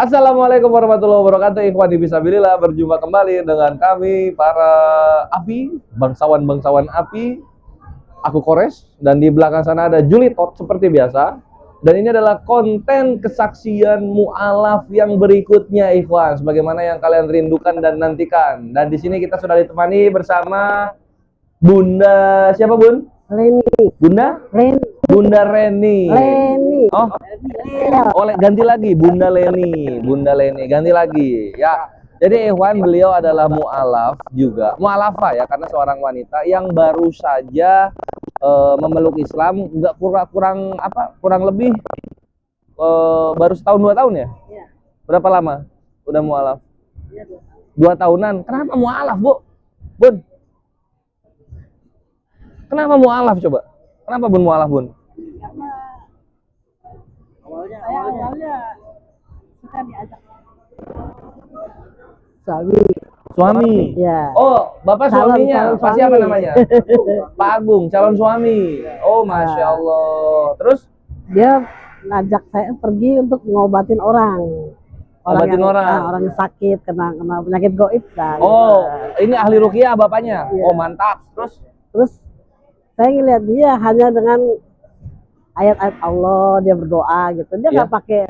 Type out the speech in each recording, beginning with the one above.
Assalamualaikum warahmatullahi wabarakatuh. Ikhwani fisabilillah, berjumpa kembali dengan kami para api, bangsawan-bangsawan api. Aku Kores dan di belakang sana ada Julitot seperti biasa. Dan ini adalah konten kesaksian mu'alaf yang berikutnya, ikhwan, sebagaimana yang kalian rindukan dan nantikan. Dan di sini kita sudah ditemani bersama Bunda siapa, Bun? Leni. Bunda? Leni. Bunda Reni. Leni. Oh, oleh ganti lagi Bunda Leni. Bunda Leni ganti lagi. Ya. Jadi ikhwan, beliau adalah mu'alaf juga. Mu'alafah ya, karena seorang wanita yang baru saja memeluk Islam, nggak kurang lebih baru setahun 2 tahun ya? Iya. Berapa lama udah mu'alaf? Iya, 2 tahunan. Kenapa mu'alaf, Bu? Bun? Kenapa mu'alaf coba? Kenapa Bun mu'alaf, Bun? Karena awalnya kita diajak Suami. ya. Oh, Bapak suaminya. Calon Pak suami. siapa namanya? Pak Agung, calon suami. Oh, Masya Allah. Terus Dia ngajak saya pergi untuk ngobatin orang. Ngobatin orang. Orang yang sakit kena penyakit gaib kan. oh, ini ahli ruqyah bapaknya. Iya. Oh, mantap. Terus saya ngeliat dia hanya dengan ayat-ayat Allah, dia berdoa gitu. Dia nggak pakai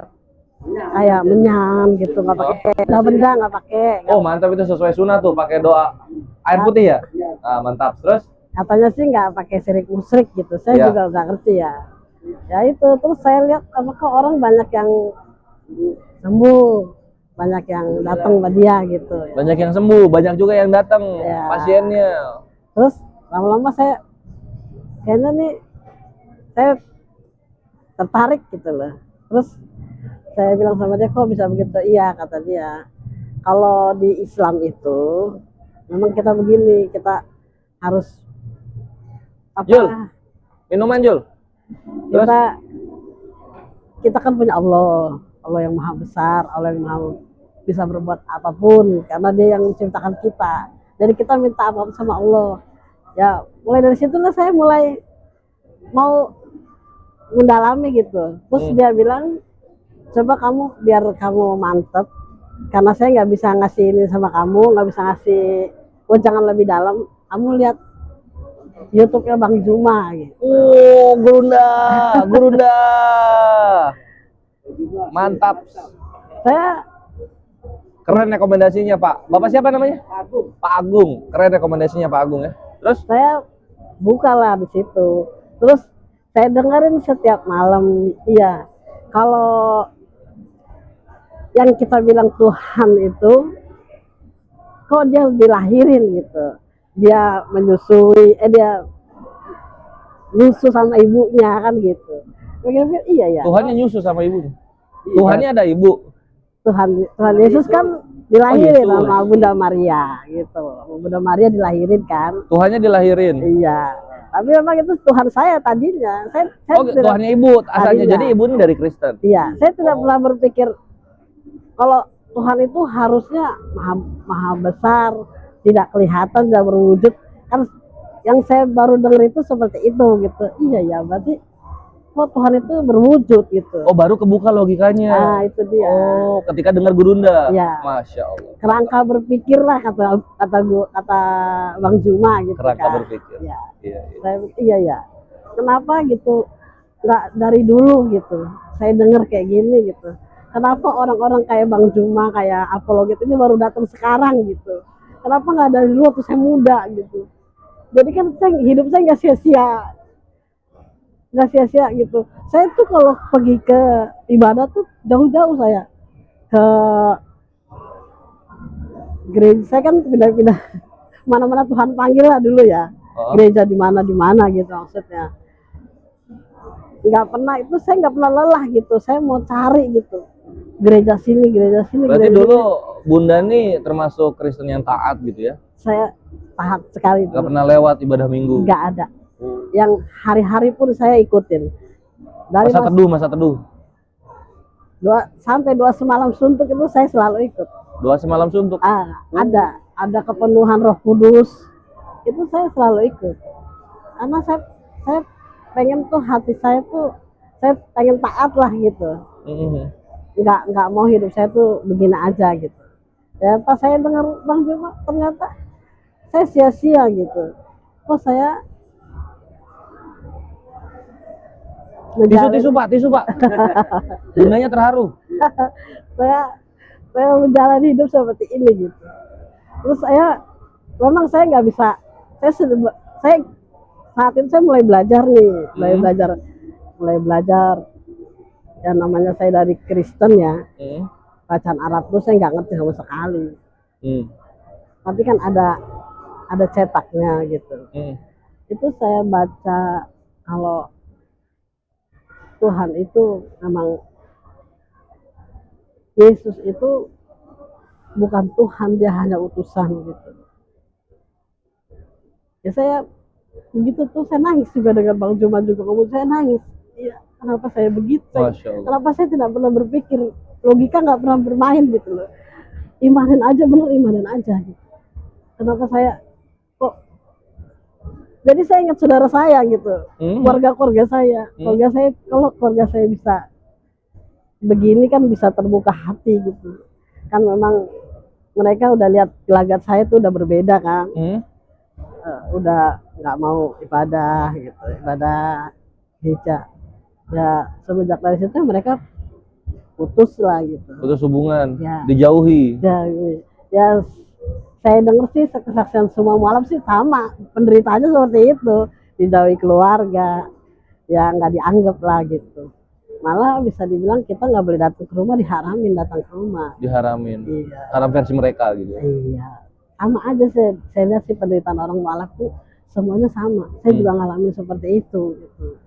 kayak menyan gitu, nggak pakai benda, nggak pakai. Oh, mantap, itu sesuai sunnah tuh, pakai doa air putih ya? Ah, mantap. Terus Katanya sih nggak pakai syirik musyrik gitu. Saya Iya. juga nggak ngerti ya. Ya itu, terus saya lihat apakah orang banyak yang sembuh, banyak yang datang ke dia gitu. Ya. banyak yang sembuh, banyak juga yang datang Iya. pasiennya. Terus lama-lama saya kayaknya nih saya tertarik gitu loh. Terus saya bilang sama dia, kok bisa begitu? Iya, kata dia. Kalau di Islam itu memang kita begini, kita harus apa? Jul, minuman Jul. Terus Kita kan punya Allah, Allah yang maha besar, Allah yang maha bisa berbuat apapun karena dia yang menciptakan kita. Jadi kita minta apa sama Allah. Ya, mulai dari situlah saya mulai mau mendalami gitu. Terus dia bilang, coba kamu biar kamu mantep, karena saya nggak bisa ngasih ini sama kamu, nggak bisa ngasih jangan lebih dalam. Kamu lihat YouTube-nya Bang Juma gitu. Oh, Gurunda, Gurunda. Mantap. Saya Keren rekomendasinya, Pak. Bapak siapa namanya? Pak Agung. Keren rekomendasinya Pak Agung ya. Terus saya bukalah di situ. Terus saya dengerin setiap malam. Iya, kalau yang kita bilang Tuhan itu, kok dia dilahirin gitu. Dia menyusui, dia nyusu sama ibunya kan gitu. Mikir-mikir, iya ya. Tuhannya nyusu sama ibunya. Tuhannya ada ibu. Tuhan Yesus kan dilahirin Oh, Yesus. sama Bunda Maria gitu. Bunda Maria dilahirin kan. Tuhannya dilahirin. Iya. Tapi memang itu Tuhan saya tadinya. Saya Oh, tidak- Tuhannya ibu asalnya. Tadinya. Jadi ibu ini dari Kristen. Iya, saya tidak pernah berpikir kalau Tuhan itu harusnya maha besar, tidak kelihatan, tidak berwujud. Kan yang saya baru dengar itu seperti itu gitu. Iya ya, berarti kok Tuhan itu berwujud gitu. Oh, baru kebuka logikanya. Nah, itu dia. Oh, ketika dengar Gurunda. Iya. Masya Allah. Kerangka berpikir lah kata Bang Juma gitu Kerangka kan. berpikir. Iya. Iya, iya. Iya ya. Kenapa gitu? Nggak dari dulu gitu. Saya dengar kayak gini gitu. Kenapa orang-orang kayak Bang Juma, kayak apologet ini baru datang sekarang gitu? Kenapa nggak dari dulu waktu saya muda gitu? Jadi kan hidup saya nggak sia-sia gitu. Saya tuh kalau pergi ke ibadah tuh jauh-jauh saya ke gereja. Saya kan pindah-pindah mana-mana Tuhan panggil lah dulu ya. Oh. Gereja di mana gitu maksudnya. Nggak pernah itu, saya nggak pernah lelah gitu. Saya mau cari gitu. Gereja sini. Berarti gereja dulu sini. Bunda nih termasuk Kristen yang taat gitu ya? Saya taat sekali. Nggak pernah lewat ibadah minggu? Nggak ada. Yang hari-hari pun saya ikutin. Dari Masa teduh. 2 sampai 2 semalam suntuk itu saya selalu ikut. 2 semalam suntuk. Ada kepenuhan Roh Kudus. Itu saya selalu ikut. Karena saya pengen tuh hati saya tuh, saya pengen taat lah gitu. nggak mau hidup saya tuh begini aja gitu. Ya pas saya dengar Bang Bima ternyata saya sia-sia gitu. Oh saya Tisu Pak, tisu Pak. Bundanya terharu. saya saya menjalani hidup seperti ini gitu. Terus memang saya nggak bisa, saya saat itu saya mulai belajar nih, mulai belajar yang namanya saya dari Kristen ya. Bacaan Arab tuh saya nggak ngerti sama sekali. Tapi kan ada cetaknya gitu. Itu saya baca kalau Tuhan itu memang, Yesus itu bukan Tuhan, dia hanya utusan gitu. Ya saya begitu tuh, saya nangis juga dengan Bang Juma juga ngomong, saya nangis. Iya, kenapa saya begitu? Kenapa saya tidak pernah berpikir, logika nggak pernah bermain gitu loh. Imanin aja, bener imanin aja gitu. Kenapa saya kok? Jadi saya ingat saudara saya gitu, keluarga saya, kalau keluarga saya bisa begini kan bisa terbuka hati gitu. Kan memang mereka udah lihat gelagat saya tuh udah berbeda kan. Udah nggak mau ibadah gitu, ibadah gereja. Ya semenjak dari situ mereka putus lah gitu. Putus hubungan, ya. Dijauhi. Ya saya dengar sih kesaksian semua malam sih sama, penderitaannya seperti itu, dijauhi keluarga, ya nggak dianggap lah gitu. Malah bisa dibilang kita nggak boleh datang ke rumah, diharamin datang ke rumah. Diharamin. Iya. Karena versi mereka gitu. Iya. Sama aja saya lihat sih penderitaan orang mualaf tuh semuanya sama. Saya juga ngalamin seperti itu gitu.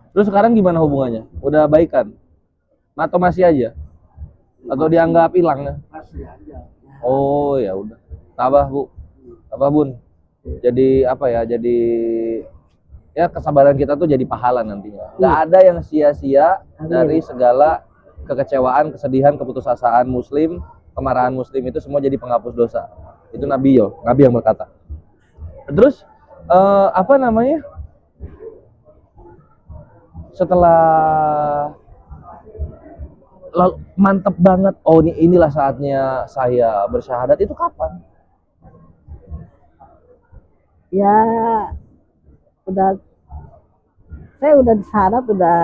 Terus sekarang gimana hubungannya? Udah baikan? Atau masih aja? Atau dianggap hilang ya? Masih aja. Oh ya udah. Tabah Bu. Apa Bun? Jadi apa ya? Jadi ya kesabaran kita tuh jadi pahala nantinya. Nggak ada yang sia-sia dari segala kekecewaan, kesedihan, keputusasaan Muslim, kemarahan Muslim itu semua jadi penghapus dosa. Itu Nabi yang berkata. Terus apa namanya? Setelah mantep banget, oh inilah saatnya saya bersyahadat, itu kapan? Ya saya udah disyahadat udah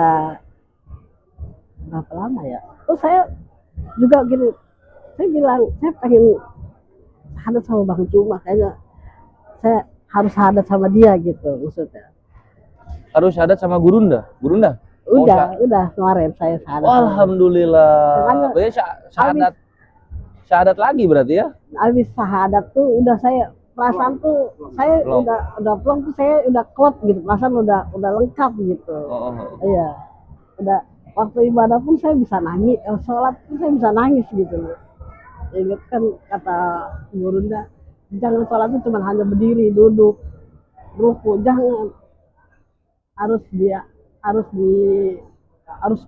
berapa lama ya? Terus saya juga gini, saya bilang saya pengen syahadat sama Bang Juma, kayaknya saya harus syahadat sama dia gitu maksudnya. Harus syahadat sama Gurunda? Udah kemarin saya syahadat. Alhamdulillah. Berarti syahadat lagi berarti ya? Habis syahadat tuh udah saya perasaan tuh saya udah plong tuh, saya udah klop gitu, perasaan udah lengkap gitu. Iya. Udah waktu ibadah pun saya bisa nangis, sholat pun saya bisa nangis gitu loh. Ingat kan kata Gurunda, jangan sholat itu cuma hanya berdiri, duduk, ruku, jangan, harus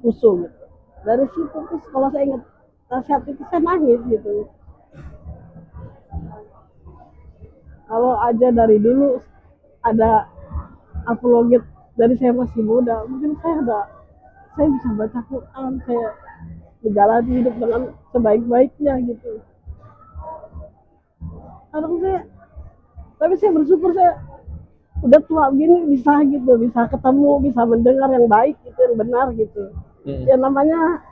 khusyuk gitu. Dari situ terus kalau saya ingat nasihat itu saya nangis gitu. Kalau aja dari dulu ada apologet dari saya masih muda, mungkin saya bisa baca Quran, saya menjalani hidup dengan sebaik-baiknya gitu. Tapi saya bersyukur saya udah tua begini bisa ketemu, bisa mendengar yang baik gitu, yang benar gitu. Ya namanya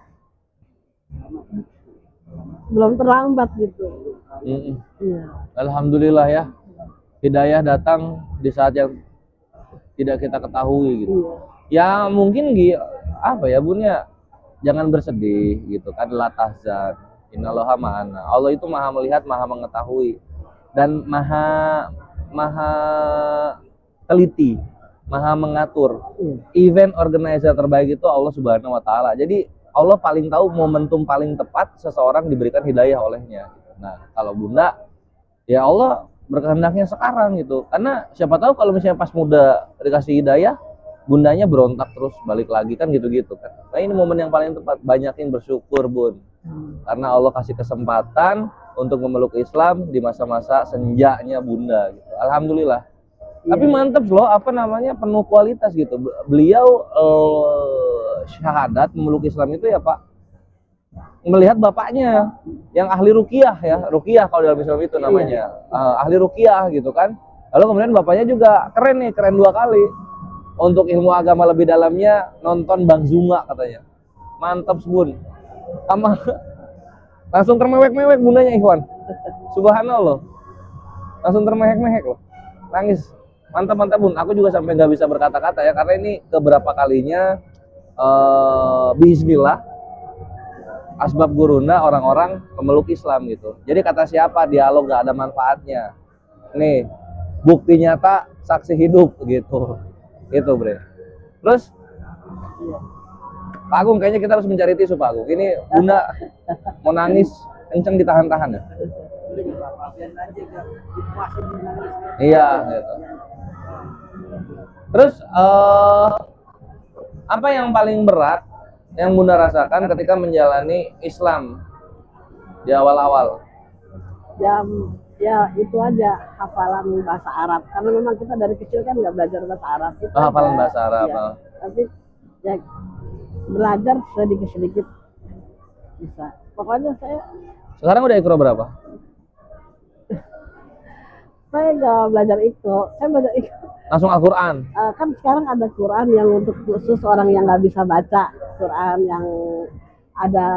belum terlambat gitu. Ya. Alhamdulillah ya, hidayah datang di saat yang tidak kita ketahui gitu. Ya mungkin apa ya Bun ya, jangan bersedih gitu kan, la tahzan, innallaha ma'ana. Allah itu maha melihat, maha mengetahui, dan maha teliti, maha mengatur. Event organizer terbaik itu Allah Subhanahu wa taala. Jadi Allah paling tahu momentum paling tepat seseorang diberikan hidayah olehnya. Nah, kalau Bunda, ya Allah berkehendaknya sekarang gitu. Karena siapa tahu kalau misalnya pas muda dikasih hidayah, Bundanya berontak terus balik lagi kan gitu-gitu kan. Nah, ini momen yang paling tepat, banyakin bersyukur Bun. Karena Allah kasih kesempatan untuk memeluk Islam di masa-masa senjanya Bunda gitu. Alhamdulillah. Tapi mantep loh, apa namanya, penuh kualitas gitu. Beliau syahadat memeluk Islam itu ya Pak, melihat bapaknya yang ahli ruqyah ya, ruqyah kalau dalam Islam itu namanya, ahli ruqyah gitu kan. Lalu kemudian bapaknya juga keren nih, keren 2 kali. Untuk ilmu agama lebih dalamnya nonton Bang Zuma katanya. Mantap Bun. Sama langsung termewek-mewek bundanya Ikhwan. Subhanallah. Langsung termehek-mehek loh. Nangis. Mantap Bun. Aku juga sampai nggak bisa berkata-kata ya, karena ini keberapa kalinya bismillah asbab gurunda orang-orang memeluk Islam gitu. Jadi kata siapa dialog gak ada manfaatnya. Nih, bukti nyata, saksi hidup gitu. Itu bre. Terus Pak Agung, kayaknya kita harus mencari tisu Pak Agung. Ini Bunda mau nangis kenceng, ditahan-tahan ya. Iya gitu. Terus apa yang paling berat yang Bunda rasakan ketika menjalani Islam di awal-awal? Ya itu aja, hafalan bahasa Arab. Karena memang kita dari kecil kan nggak belajar bahasa Arab. Hafalan bahasa Arab. Ya. Tapi ya belajar sedikit-sedikit bisa. Pokoknya Sekarang udah Iqra berapa? saya nggak belajar Iqra, saya belajar Iqra. Langsung Al-Quran? Kan sekarang ada Quran yang untuk khusus orang yang nggak bisa baca. Quran yang ada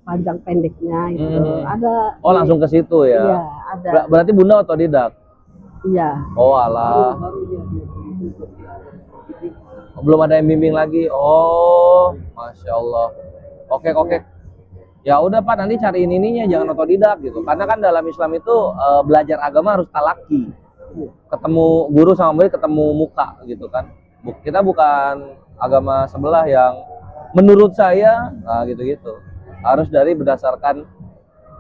panjang pendeknya itu. Ada. Oh langsung ke situ ya? Iya ada. Berarti Bunda otodidak? Iya. Oh alah. Belum ada yang bimbing lagi? Oh Masya Allah. Oke. Ya udah Pak, nanti cariin ininya, jangan otodidak gitu. Karena kan dalam Islam itu belajar agama harus talaki. Ketemu guru sama murid, ketemu muka gitu kan. Kita bukan agama sebelah yang menurut saya gitu-gitu. Harus dari berdasarkan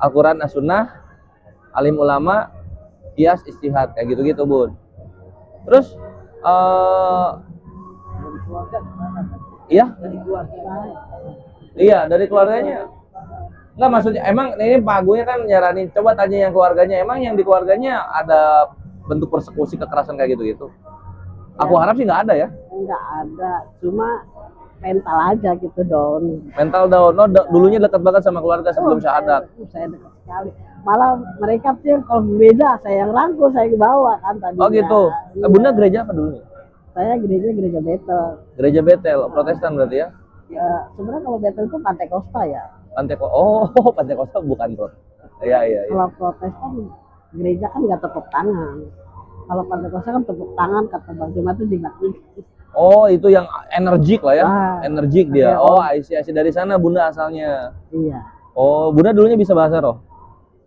Al-Quran, As-Sunnah, alim ulama, qiyas, istihad, kayak gitu-gitu Bun. Terus iya dari keluarganya. Enggak, maksudnya emang ini Pak Agungnya kan nyaranin, coba tanya yang keluarganya, emang yang di keluarganya ada bentuk persekusi, kekerasan kayak gitu-gitu? Aku harap sih nggak ada ya. Nggak ada, cuma mental aja gitu Don. Mental down. No, dulunya dekat banget sama keluarga sebelum syahadat. Saya dekat sekali. Malah mereka tuh kalau gereja saya yang rangkul, saya ke bawah kan tadi. Oh gitu. Bunda gereja apa dulu? Saya gereja Betel. Gereja Betel, Protestan berarti ya? Ya, sebenarnya kalau Betel itu Pantai Kosta ya. Pantai Kosta bukan bro. Iya. Kalau Protestan gereja kan nggak tepuk tangan. Kalau Pantai Kosta kan tepuk tangan, kata Bang Juma itu jinak-jinak. Oh itu yang energik lah ya, energik dia. Iya, Oh Aisyah dari sana Bunda asalnya. Iya. Oh Bunda dulunya bisa bahasa roh?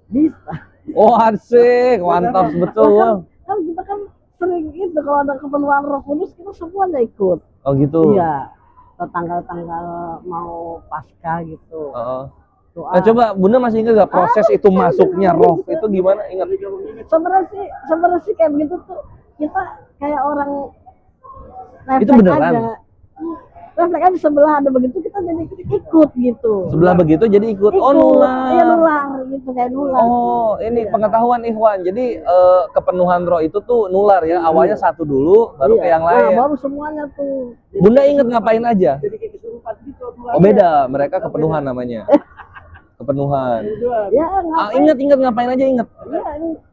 Bisa. Oh asik, mantap betul. Kan kita kan sering itu kalau ada keperluan Roh Kudus kita semuanya ikut. Oh gitu. Iya. Tanggal-tanggal mau pasca gitu. Nah coba Bunda masih ingat gak proses itu masuknya roh itu gimana? Ingat? Sebenarnya sih kayak begitu tuh kita kayak orang itu beneran aja. Refleks aja sebelah ada begitu kita jadi ikut gitu. Sebelah begitu jadi ikut. Oh nular. Iya nular gitu, kayak nular. Oh ini pengetahuan Ikhwan. Jadi kepenuhan roh itu tuh nular ya. Awalnya satu dulu baru ke yang lain. Baru semuanya tuh. Bunda inget ngapain aja? Jadi kayak kesurupan gitu. Oh beda, mereka kepenuhan namanya. Kepenuhan. Ya inget ngapain aja inget.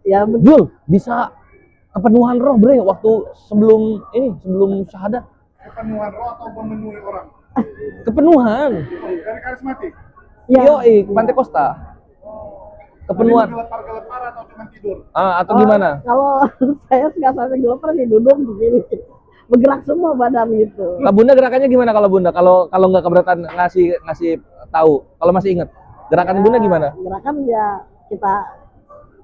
Ya Jul bisa kepenuhan roh bre waktu sebelum syahadat. Kepenuhan roh atau memenuhi orang? Kepenuhan. Dari karismatik? Yoi, Pantai Kosta. Kepenuhan. Gelepar-gelepar atau cuma tidur? Atau gimana? Kalau saya nggak sampai gelepar nih, duduk begini. Bergerak semua badan gitu. Nah, Bunda gerakannya gimana kalau Bunda? Kalau nggak keberatan ngasih tahu. Kalau masih ingat, gerakan Bunda gimana? Gerakan ya kita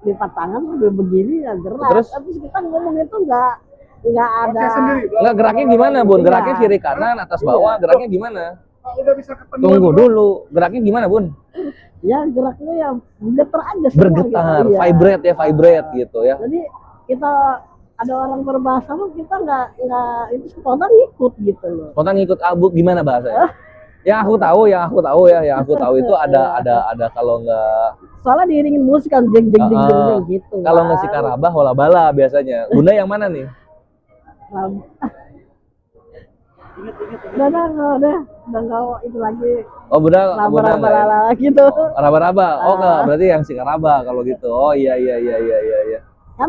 lipat tangan sambil begini ya gerak. Terus kita ngomong itu nggak ada. Nggak geraknya gimana Bun? Geraknya kiri kanan atas bawah, geraknya gimana? Udah bisa kepenuhan. Tunggu dulu, geraknya gimana Bun? Ya geraknya ya bergetar aja. Bergetar, gitu. Vibrate gitu ya. Jadi kita ada orang berbahasa tuh kita nggak itu spontan ikut gitu loh. Spontan ikut Abu gimana bahasanya? Yang aku tahu itu ada kalau nggak. Soalnya diiringin musik kan jeng gitu. Kalau nggak si karabah wala bala biasanya. Bunda yang mana nih? udah nggak itu lagi Oh, udah nggak ya? raba-raba gitu. Raba-raba. Oh, Ah. berarti yang si raba kalau gitu. Oh iya iya iya iya iya iya. Kan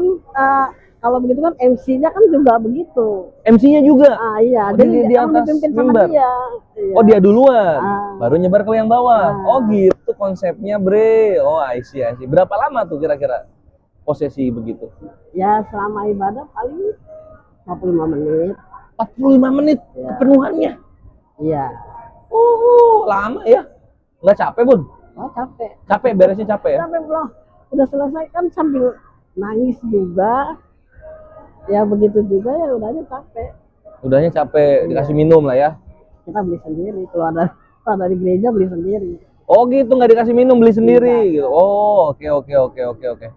kalau begitu kan MC-nya kan juga begitu. MC-nya juga. Iya, Oh, jadi di emang atas dipimpin sama mimbar. dia. Iya. Oh, dia duluan. Ah. Baru nyebar ke yang bawah. Ah. Oh, gitu konsepnya, Bre. Oh, I see, I see. Berapa lama tuh kira-kira posesi begitu? Ya selama ibadah paling 45 menit. 45 menit Ya. kepenuhannya. Iya. Oh, lama ya. Nggak capek, Bun? Oh capek. Capek, beresnya capek ya? Capek loh. Udah selesai kan sambil nangis juga. Ya begitu juga ya udahnya capek. Udahnya capek, dikasih minum lah ya. Kita beli sendiri keluar dari gereja beli sendiri. Oh gitu, nggak dikasih minum, beli sendiri gitu. Oh, oke oke oke oke oke.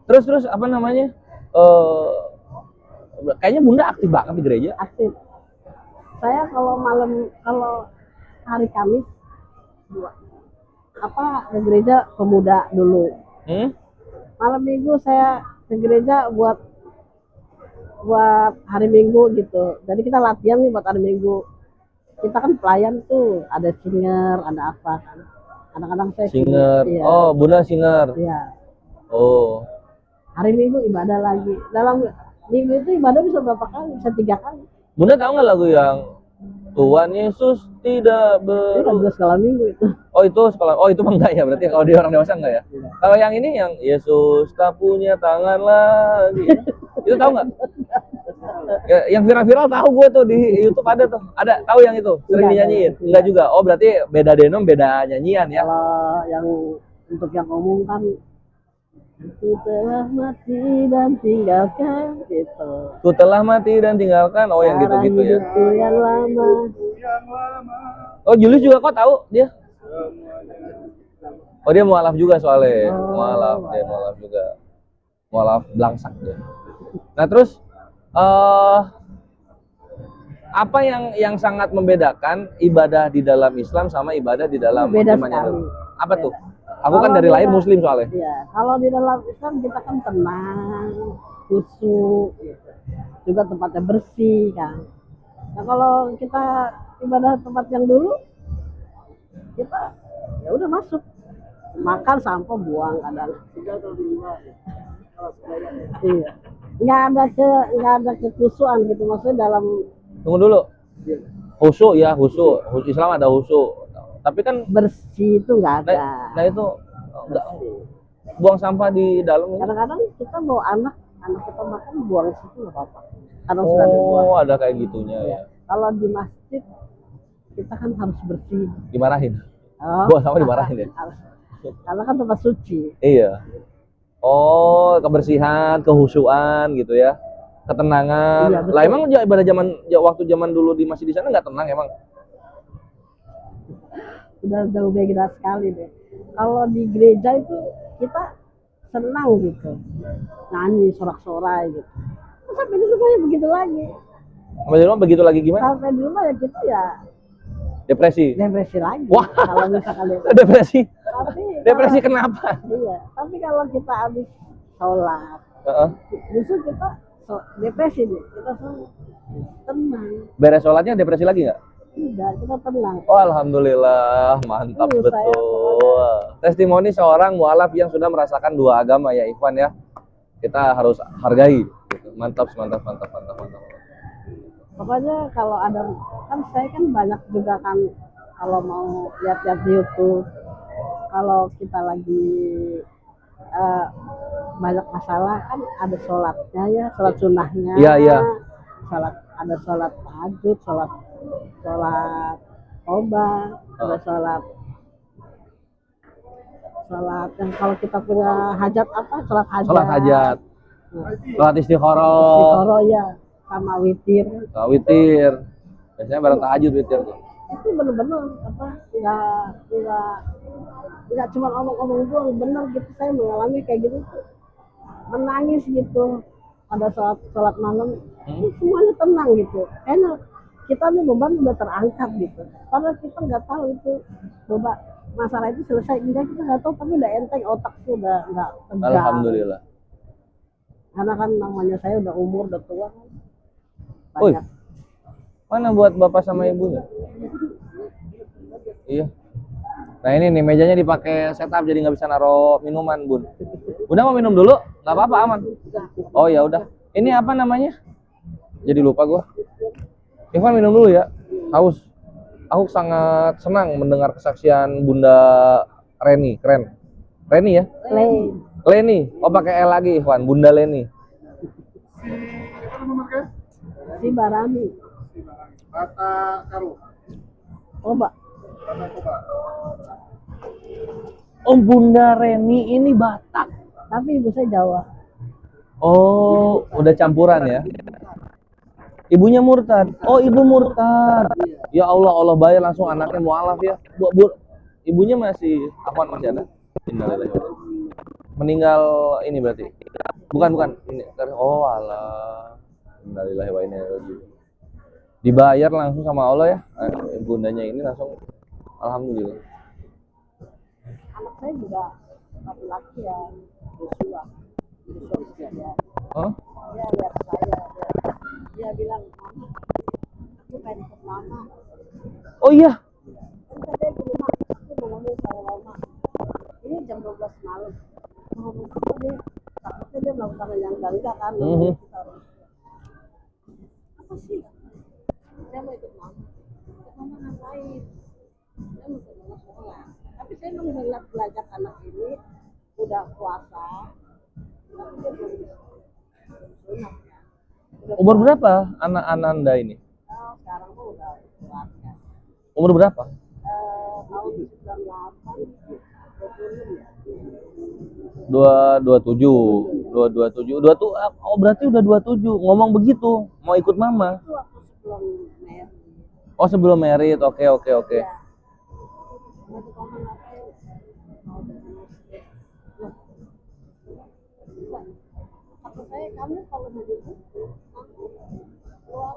Terus apa namanya? Kayaknya Bunda aktif banget di gereja. Aktif. Saya kalau hari Kamis ke gereja pemuda dulu. Malam minggu saya ke gereja buat hari Minggu gitu. Jadi kita latihan nih buat hari Minggu. Kita kan pelayan tuh, ada singer, ada apa kan. Kadang-kadang saya Singer. Iya. Oh, Bunda singer. Iya. Oh. Hari Minggu ibadah lagi. Dalam minggu itu ibadah bisa berapa kali? Bisa 3 kali. Bunda tahu nggak lagu yang Tuhan Yesus tidak Itu lagu ber... skala minggu itu. Oh itu sekolah. Oh itu mah enggak ya, berarti kalau dia orang dewasa enggak ya? Kalau yang ini yang Yesus tak punya tangan lagi. Itu tahu nggak? Ya, yang viral-viral tahu gue tuh di YouTube ada tuh. Ada tahu yang itu sering Enggak, dinyanyiin. enggak. Enggak juga. Oh berarti beda denom, beda nyanyian ya. Kalau yang untuk yang umum kan Ku telah mati dan tinggalkan gitu. Ku telah mati dan tinggalkan. Oh yang gitu-gitu ya. Hidupku yang lama. Yang lama. Oh Julius juga kok tahu dia? Oh dia mualaf juga soalnya. Oh. Mualaf, dia mualaf juga. Mualaf belangsak dia. Nah terus apa yang sangat membedakan ibadah di dalam Islam sama ibadah di dalam Beda imannya sekali. dulu? Apa tuh? Aku Kalau kan dari di lahir dalam- Muslim soalnya. Iya, kalau di dalam Islam kita kan tenang, khusyuk, gitu. Juga tempatnya bersih kan. Nah kalau kita ibadah tempat yang dulu, kita ya udah masuk, makan sampah buang kadang. Iya. Nggak ada kekhusyuan gitu maksudnya dalam Tunggu dulu. Khusyuk ya, khusyuk. Islam ada khusyuk. Tapi kan bersih itu nggak ada. nah itu enggak buang sampah di dalam ini. Kadang-kadang kita bawa anak kita makan buang di situ nggak apa-apa. Kadang sudah dibuang. Oh, ada kayak gitunya ya. Kalau di masjid kita kan harus bersih. Dimarahin. Oh, Buang sampah dimarahin ya. Karena kan tempat suci. Iya. Oh, kebersihan, kehusuan gitu ya. Ketenangan. Iya, betul. Lah emang ibadah waktu zaman dulu di masih di sana nggak tenang emang? Udah jauh beda sekali deh. Kalau di gereja itu kita senang gitu, nyanyi sorak-sorai gitu. Terus sampai di rumah ya begitu lagi. Sampai di rumah begitu lagi gimana? Sampai di rumah ya kita ya Depresi. depresi lagi. Wah. Kalau misalkan Depresi. tapi Depresi kalau, kenapa? iya. Tapi kalau kita habis sholat, Heeh. justru kita depresi deh. Kita tenang. Beres sholatnya depresi lagi nggak? Tidak, kita tenang. Oh, alhamdulillah, mantap Saya betul. Testimoni seorang mualaf yang sudah merasakan dua agama ya, Ikhwan ya. Kita harus hargai. Gitu. Mantap. Pokoknya kalau ada, kan saya kan banyak juga kan kalau mau lihat-lihat di YouTube, kalau kita lagi banyak masalah kan ada sholatnya ya, sholat sunnahnya. Iya. Ada sholat tahajud, sholat tobat, ada sholat yang kalau kita punya hajat apa, sholat hajat. Sholat hajat, sholat istikharah, Istiqoroh ya, sama witir. witir. Biasanya bareng tahajud witir tuh. Itu bener-bener apa nggak cuma omong-omong doang, bener gitu. Saya mengalami kayak gitu tuh, menangis gitu pada saat sholat malam. Semuanya tenang gitu, karena kita nih beban udah terangkat gitu. Padahal kita nggak tahu itu beban masalah itu selesai enggak, kita nggak tahu, tapi udah enteng, otak tuh udah nggak tegang. Alhamdulillah. Karena kan namanya saya udah umur udah tua kan. Woi, banyak. mana buat bapak sama ibunya? Iya. Nah ini nih mejanya dipakai setup jadi nggak bisa naro minuman, Bun. Bunda mau minum dulu? Nggak apa-apa, aman. Oh ya udah. Ini apa namanya? Jadi lupa gua. Ivan minum dulu ya. Haus. Aku sangat senang mendengar kesaksian Bunda Reni, keren. Reni ya? Lain. Leni. Oh pakai L lagi, Ivan. Bunda Leni. Apa nama mereka? Si Barani. Bata Karu. Coba. Bata Koba. Oh Bunda Reni ini Batak. Tapi ibu saya Jawa. Oh, udah campuran ya? Ibunya murtad. Oh, ibu murtad. Ya Allah, Allah bayar langsung anaknya mualaf ya. Ibunya masih masih ada? Innalillahi wa inna ilaihi raji'un. Meninggal ini berarti. Bukan. Ini oh alah. Innalillahi wa inna ilaihi raji'un. Dibayar langsung sama Allah ya. Bundanya ini langsung alhamdulillah. Anak saya juga laki-laki ya. Joshua ya. Oh? Dia lihat saya. Dia bilang, Mama, aku pengen ikut Mama. Oh iya. Kan tadi di rumah, aku mau ngomong sama Mama. Ini jam 12 malam. Mau ngomong sama dia. Takutnya dia melakukan yang enggak kan. Apa sih? Saya mau ikut Mama. Ikut Mama ngapain? Saya mau ikut Mama sekolah. Tapi saya mau ngeliat belajar anak ini udah puasa. Tapi dia belum bisa. Sunat ya. Umur berapa anak-anak Anda ini? Sekarang tuh udah puasa. Umur berapa? Tahun 98, 26 ya. 227. Oh berarti udah 27. Ngomong begitu, mau ikut mama. Itu waktu sebelum merit. Oh sebelum merit. Oke. Ya. Waktu kamu ngapain? Mau dari masjid. Loh. Kata saya, kamu kalau jadi itu, keluar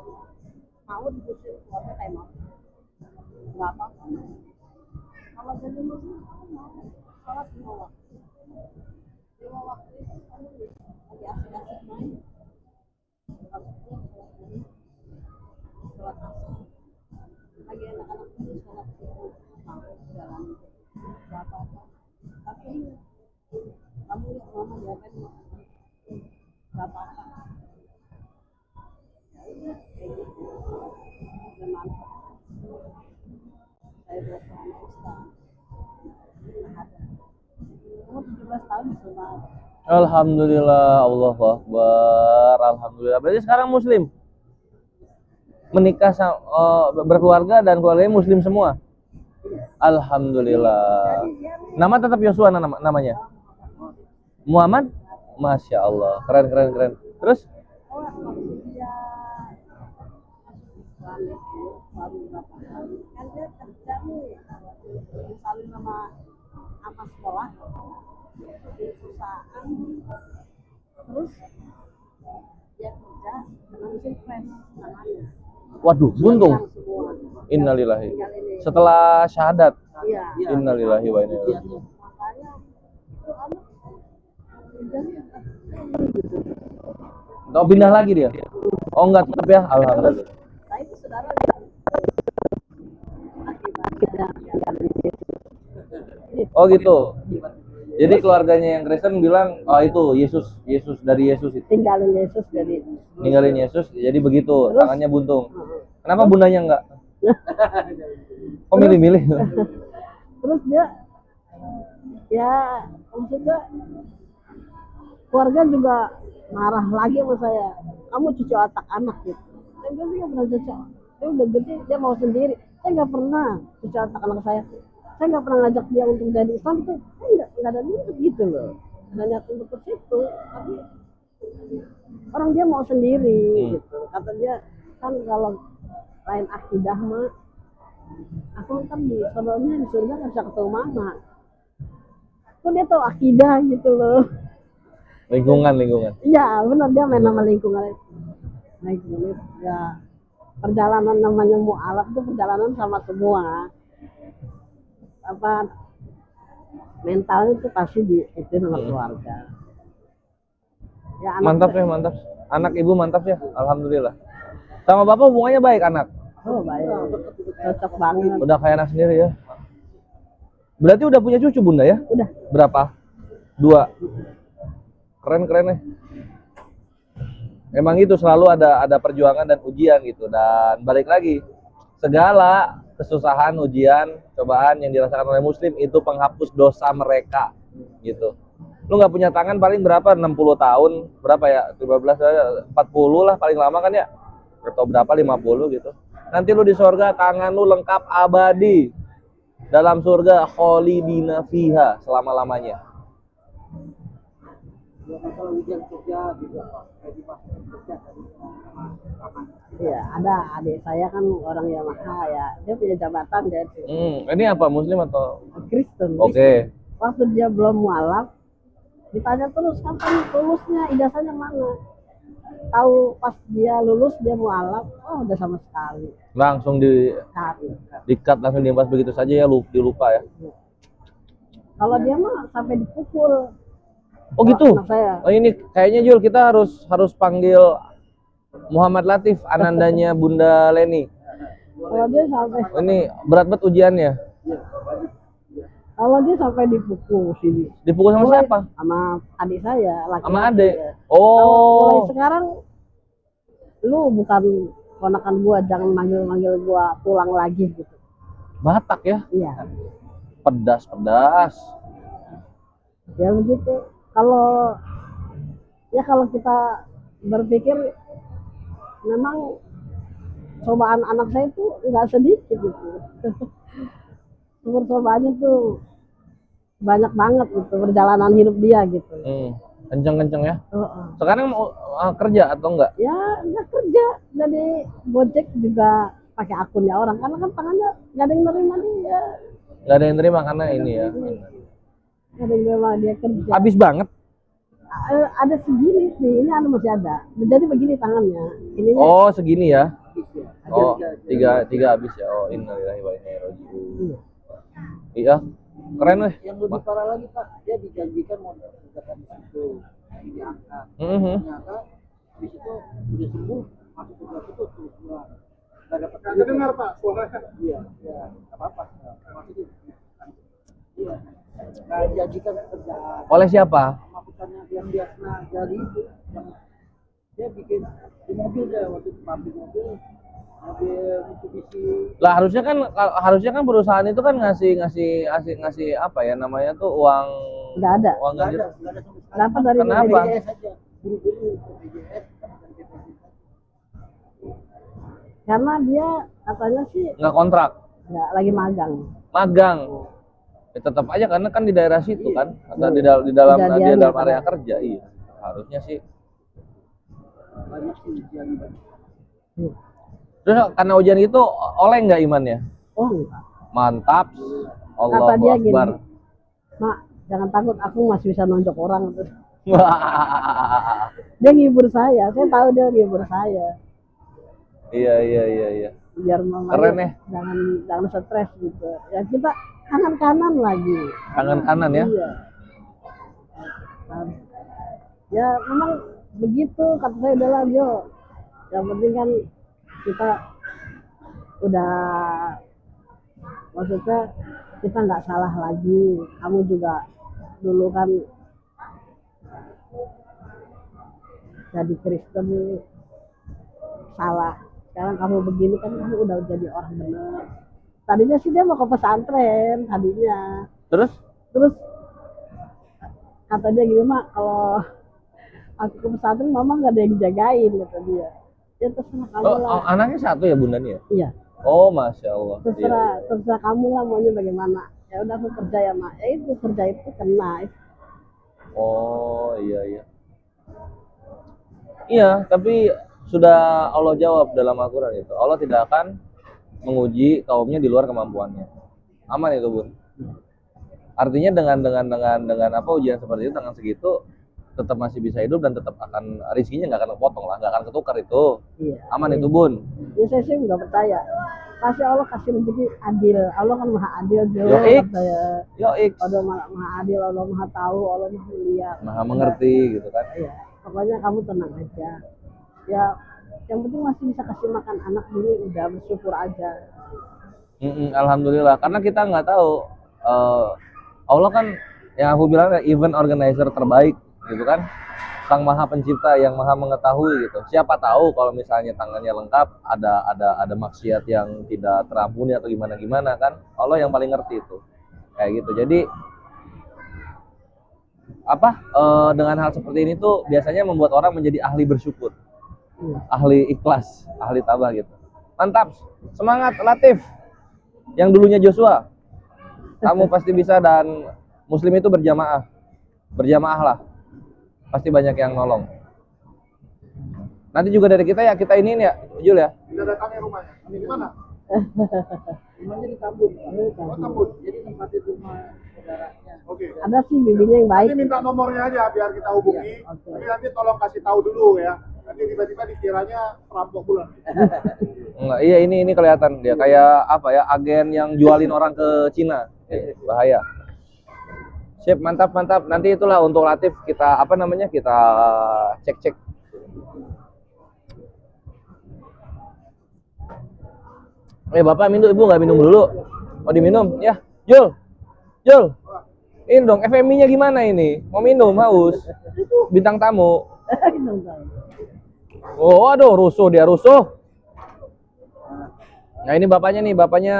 mau dibusir keluarga kayak mau. Nggak apa-apa. Kalau jadi muslim, kamu mau sholat 5 waktu. 5 waktu itu kamu lagi asik-asik main. Habis itu sholat ini, sholat asar. Lagi anak-anak itu sholat subuh sampai jalan. Nggak apa-apa. Tapi kamu lihat mama diapain mama. Nggak apa-apa. Ya udah, kayak gitu. Udah mantap. Saya buat sama Ustaz. Umur 17 tahun sunat. Alhamdulillah, Allahu Akbar. Alhamdulillah. Berarti sekarang muslim. Menikah berkeluarga dan keluarganya muslim semua. Alhamdulillah. Nama tetap Yosua namanya. Muhammad? Masya Allah. Keren. Terus? Oh, waktu dia Islam itu baru berapa kali. Kan dia kerja nih. Misalnya sama sekolah di perusahaan. Terus dia kerja dengan mesin press namanya. Waduh, buntung. Innalillahi. Setelah syahadat. Iya. Innalillahi wa inna ilaihi raji'un. Makanya itu anak kerjanya Oh, pindah lagi dia. Oh enggak tetap ya. Alhamdulillah. nah itu saudara akibatnya Oh gitu. Jadi keluarganya yang Kristen bilang, oh itu Yesus dari Yesus itu. tinggalin Yesus jadi Ninggalin Yesus, jadi begitu. Terus? Tangannya buntung. Kenapa bundanya enggak? Oh milih-milih. terus dia ya maksudnya keluarga juga marah lagi sama saya, kamu cucu otak anak gitu. Saya bilang dia pernah cucu, dia udah gede dia mau sendiri. Saya nggak pernah cucu otak anak saya nggak pernah ngajak dia untuk jadi Islam itu. Saya nggak ada niat gitu loh, ada niat untuk ke situ. Tapi orang dia mau sendiri gitu. Kata dia kan kalau lain akidah mah aku kan di sebelumnya di surga nggak bisa ketemu mama. Kok dia tahu akidah gitu loh. Lingkungan. Iya benar, dia main nama lingkungan. Ya perjalanan namanya mu'alaf itu perjalanan sama semua. Apa mentalnya itu pasti itu sama keluarga. Ya, Mantap ya, mantap. Anak ibu mantap ya, alhamdulillah. Sama bapak hubungannya baik anak? Oh baik, cocok banget. Udah kayak anak sendiri ya? Berarti udah punya cucu bunda ya? Udah. Berapa? 2. Keren nih. Emang itu selalu ada perjuangan dan ujian gitu. Dan balik lagi, segala kesusahan, ujian, cobaan yang dirasakan oleh muslim itu penghapus dosa mereka gitu. Lu nggak punya tangan paling berapa? 60 tahun, berapa ya? 15, 40 lah paling lama kan ya? Atau berapa? 50 gitu. Nanti lu di surga tangan lu lengkap abadi. Dalam surga kholidina fiha selama-lamanya. Iya, ada adik saya kan orang Yamaha ya. Dia punya jabatan dia itu. Ini apa, muslim atau Kristen. Oke. Waktu dia belum mualaf, ditanya terus kapan lulusnya, ijazahnya mana? Tahu pas dia lulus dia mualaf, oh udah sama sekali. Langsung di-cut langsung dilepas begitu saja ya, dilupa ya. Kalau dia mah sampai dipukul. Oh gitu. Anak saya. Oh ini kayaknya Jul kita harus panggil Muhammad Latif, anandanya Bunda Leni. Kalau dia sampai Ini berat banget ujiannya. Kalau dia sampai dipukul sini. Dipukul sama Mulai siapa? Sama adik saya, laki-laki. Sama adik. Ya. Oh. Mulai sekarang lu bukan ponakan gua, jangan manggil gua pulang lagi gitu. Batak ya? Iya. Pedas. Ya begitu. Kalau kita berpikir memang cobaan anak saya itu nggak sedikit gitu. Cobaannya tuh banyak banget gitu perjalanan hidup dia gitu. Kenceng ya. Sekarang mau kerja atau enggak? Ya nggak kerja, jadi Gojek juga pakai akunnya orang karena kan tangannya nggak ada yang nerima dia. Nggak ada yang terima karena ini ya. Nggak ada yang nerima dia kerja. Habis banget. Ada segini sih, ini masih ada. Jadi begini tangannya. Ininya. Oh segini ya. Oh tiga habis ya. Oh innalillahi wa inna ilaihi raji'un. Iya, keren weh. Yang lebih parah lagi Pak, dia dijanjikan mau kerjakan di situ, diangkat. Ternyata di situ udah sembuh, masuk ke itu terus pulang. Nggak dapat. Nggak dengar Pak suaranya. Iya, nggak apa-apa. Maksudnya, iya. Nggak dijanjikan pekerjaan. Oleh siapa? Sama bukannya yang dia senang jadi itu, yang dia bikin di mobil dia waktu itu pabrik mobil Mitsubishi. Lah harusnya kan perusahaan itu kan ngasih apa ya namanya tuh uang. Nggak ada. Uang gaji. Nggak ada sama sekali. Kenapa dari Kenapa? BPJS aja, buru-buru BPJS. Karena dia katanya sih Nggak kontrak, nggak lagi magang. magang. Ya, tetap aja karena kan di daerah situ kan, atau di dalam Kejadiannya dalam kan. area kerja. Iya, harusnya sih. Banyak sih ujian banyak. Terus karena ujian itu oleh nggak imannya? Oh enggak. Mantap. Kata Allahu dia gini, Akbar. Mak, jangan takut, aku masih bisa nonjok orang. Dia ngibur saya tahu dia ngibur saya. Iya. Biar mama Keren ya. jangan stres gitu. Ya kita tangan kanan lagi. Tangan kanan ya. Iya. Ya memang begitu kata saya, udahlah Jo. Yang penting kan kita udah, maksudnya kita nggak salah lagi. Kamu juga dulu kan jadi Kristen salah. Sekarang kamu begini kan kamu udah jadi orang benar. Tadinya sih dia mau ke pesantren tadinya. Terus Kata dia gini, Mak, kalau aku ke pesantren mama nggak ada yang jagain, kata dia. Ya terserah kamu lah. Anaknya satu ya bunda nih ya? Iya. Oh masya Allah. Terserah kamu lah maunya bagaimana. Ya udah aku kerja ya Mak. Ya itu kerja itu kena. Oh iya. Iya, tapi sudah Allah jawab dalam Al-Quran itu. Allah tidak akan menguji kaumnya di luar kemampuannya. Aman itu bun. Artinya dengan apa ujian seperti itu, dengan segitu tetap masih bisa hidup dan tetap akan rezekinya nggak akan kepotong lah, nggak akan ketukar itu. Iya. Aman itu bun. Ya saya sih nggak percaya. Pasti Allah kasih rezeki adil. Allah kan maha adil. Yo X. Allah maha adil, Allah maha tahu, Allah maha lihat. Maha mengerti gitu kan. Iya. Pokoknya kamu tenang aja. Ya Yang penting masih bisa kasih makan anak dulu, udah bersyukur aja. Alhamdulillah, karena kita nggak tahu Allah kan yang aku bilang ya, event organizer terbaik gitu kan, Sang Maha Pencipta yang Maha mengetahui gitu. Siapa tahu kalau misalnya tangannya lengkap ada maksiat yang tidak terampuni atau gimana kan, Allah yang paling ngerti itu kayak gitu. Jadi dengan hal seperti ini tuh biasanya membuat orang menjadi ahli bersyukur, ahli ikhlas, ahli tabah gitu. Mantap, semangat Latif yang dulunya Joshua, kamu pasti bisa. Dan muslim itu berjamaah lah, pasti banyak yang nolong. Nanti juga dari kita ya, kita ini ya Jul ya. Tidak datangnya rumahnya. Di mana? Rumahnya di Tambun. Oh, Tambun. Jadi tempatin rumah saudaranya. Oke. Ada sih bibinya yang baik. Nanti minta nomornya aja biar kita hubungi. Iya, oke. Tapi nanti tolong kasih tahu dulu ya. Nanti tiba-tiba dikiranya perampok bulan. Enggak, iya ini kelihatan dia kayak apa ya, agen yang jualin orang ke Cina. Bahaya. Sip, mantap. Nanti itulah untuk Latif kita kita cek. Bapak minum, Ibu nggak minum dulu? Mau diminum? Ya, Jul. Ini dong, FMI-nya gimana ini? Mau minum, haus. Bintang tamu. Oh, aduh, rusuh. Nah, ini bapaknya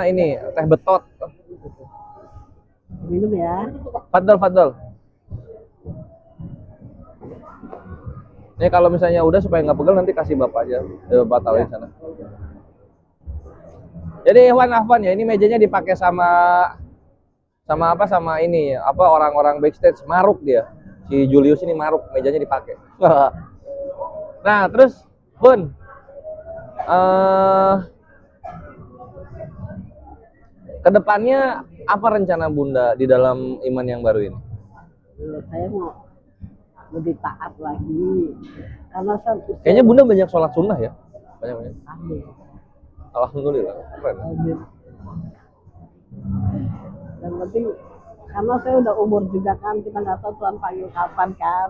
ini teh betot. Minum ya. Fadl. Ini kalau misalnya udah supaya nggak pegel nanti kasih bapak aja. Batalin sana. Jadi Afwan ya, ini mejanya dipakai sama ini orang-orang backstage, maruk dia. Si Julius ini maruk, mejanya dipakai. Nah, terus Bun, kedepannya apa rencana Bunda di dalam iman yang baru ini? Saya mau lebih taat lagi. Karena Kayaknya Bunda banyak sholat sunnah ya? Banyak. Amin. Alhamdulillah, keren. Amin. Dan penting karena saya udah umur juga kan, kita nggak tahu Tuhan panggil kapan kan.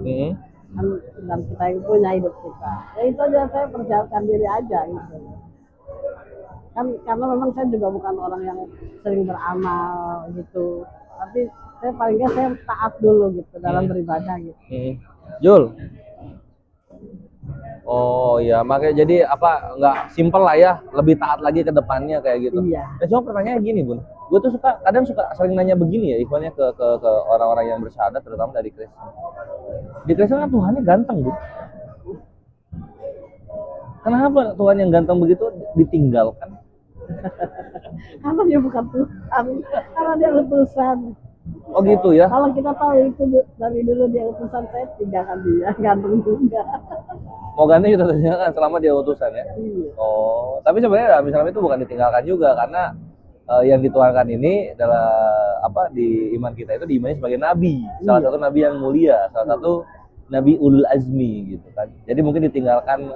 Dan kita yang punya hidup kita. Ya itu aja, saya persiapkan diri aja gitu. Kan karena memang saya juga bukan orang yang sering beramal gitu. Tapi saya paling nggak saya taat dulu gitu dalam beribadah gitu. Jul. Oh iya, makanya jadi nggak simpel lah ya, lebih taat lagi ke depannya kayak gitu. Iya. Nah, cuma pertanyaannya gini Bun, gue tuh kadang suka sering nanya begini ya, ikhwannya ke orang-orang yang bersyahadat, terutama dari Kristen. Di Kristen kan Tuhannya ganteng Bun. Kenapa Tuhan yang ganteng begitu ditinggalkan? Karena dia bukan Tuhan, karena dia utusan. Oh gitu ya? Kalau kita tahu itu dari dulu dia utusan, saya tinggalkan dia, gantung juga. Mau ganti kita tinggalkan selama dia utusan ya? Iya. Oh, tapi sebenarnya misalnya itu bukan ditinggalkan juga, karena yang dituangkan ini adalah di iman kita itu diimani sebagai nabi, salah satu nabi yang mulia, salah satu nabi ulul azmi gitu kan. Jadi mungkin ditinggalkan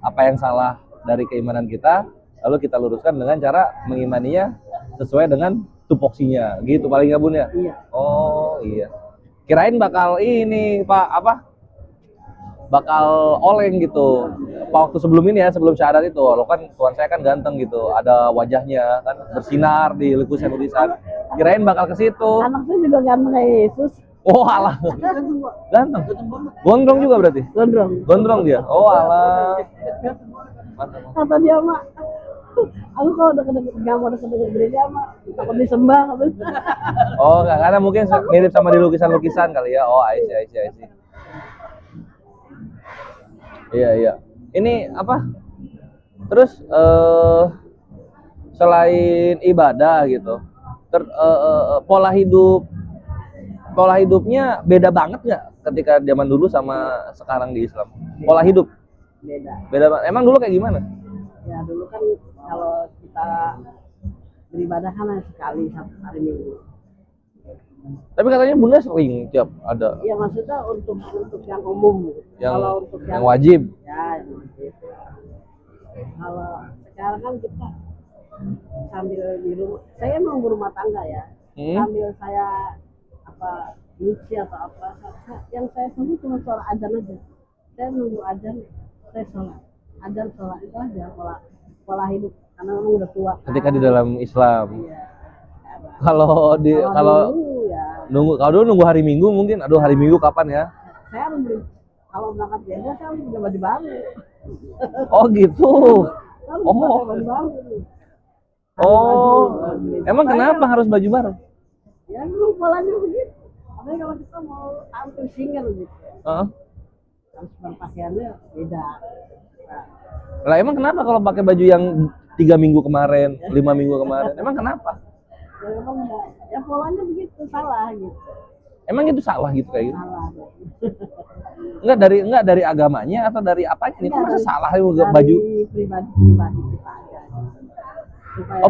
apa yang salah dari keimanan kita, lalu kita luruskan dengan cara mengimaninya sesuai dengan tupoksinya gitu paling nggak Bun ya? Iya. Oh iya, kirain bakal ini bakal oleng gitu waktu sebelum ini ya, sebelum syahadat itu. Lo kan Tuhan saya kan ganteng gitu, ada wajahnya kan bersinar di lukisan-lukisan, kirain bakal ke situ. Anak saya juga ganteng kayak Yesus. Oh alah, ganteng, gondrong juga berarti? Gondrong dia. Oh alah, mantap. Kata dia, Mak, aku kalau nggak mau deket-deket gereja, Mak, takut disembah. Oh nggak, karena mungkin mirip sama di lukisan-lukisan kali ya. Oh I see. Iya. Ini terus selain ibadah gitu, pola hidupnya beda banget nggak ketika zaman dulu sama sekarang di Islam? Pola hidup beda banget. Emang dulu kayak gimana? Ya dulu kan kalau kita beribadah kan hanya sekali satu hari Minggu. Tapi katanya Bunda sering tiap ada. Iya, maksudnya untuk yang umum gitu. Yang Kalau untuk yang wajib. Ya, yang wajib. Kalau sekarang kan kita sambil di rumah, saya emang berumah tangga ya. Sambil saya nyuci atau apa, yang saya sendiri cuma suara azan aja. Saya nunggu azan, saya sholat. Ada sholat itu aja pola hidup karena memang udah tua. Ketika di dalam Islam. Iya. Kalau dulu, ya nunggu, kalau dulu nunggu hari Minggu mungkin, aduh hari Minggu kapan ya? saya harus beli, kalau berangkat biasa saya harus punya baju baru. Oh gitu. Harus Oh. pakai baju baru. Oh, Baju. emang kenapa harus baju baru? Ya memang polanya begitu. Apalagi kalau kita mau tampil single gitu, Heeh. harus berpakaiannya beda. Nah, Lah emang kenapa kalau pakai baju yang 3 minggu kemarin, 5 minggu kemarin? Emang kenapa? ya memang ya polanya begitu, salah gitu, Emang itu salah gitu kayak gitu? salah. Enggak dari agamanya atau dari apanya? Itu masa salah ya Dari baju? pribadi kita aja. Supaya, Oh,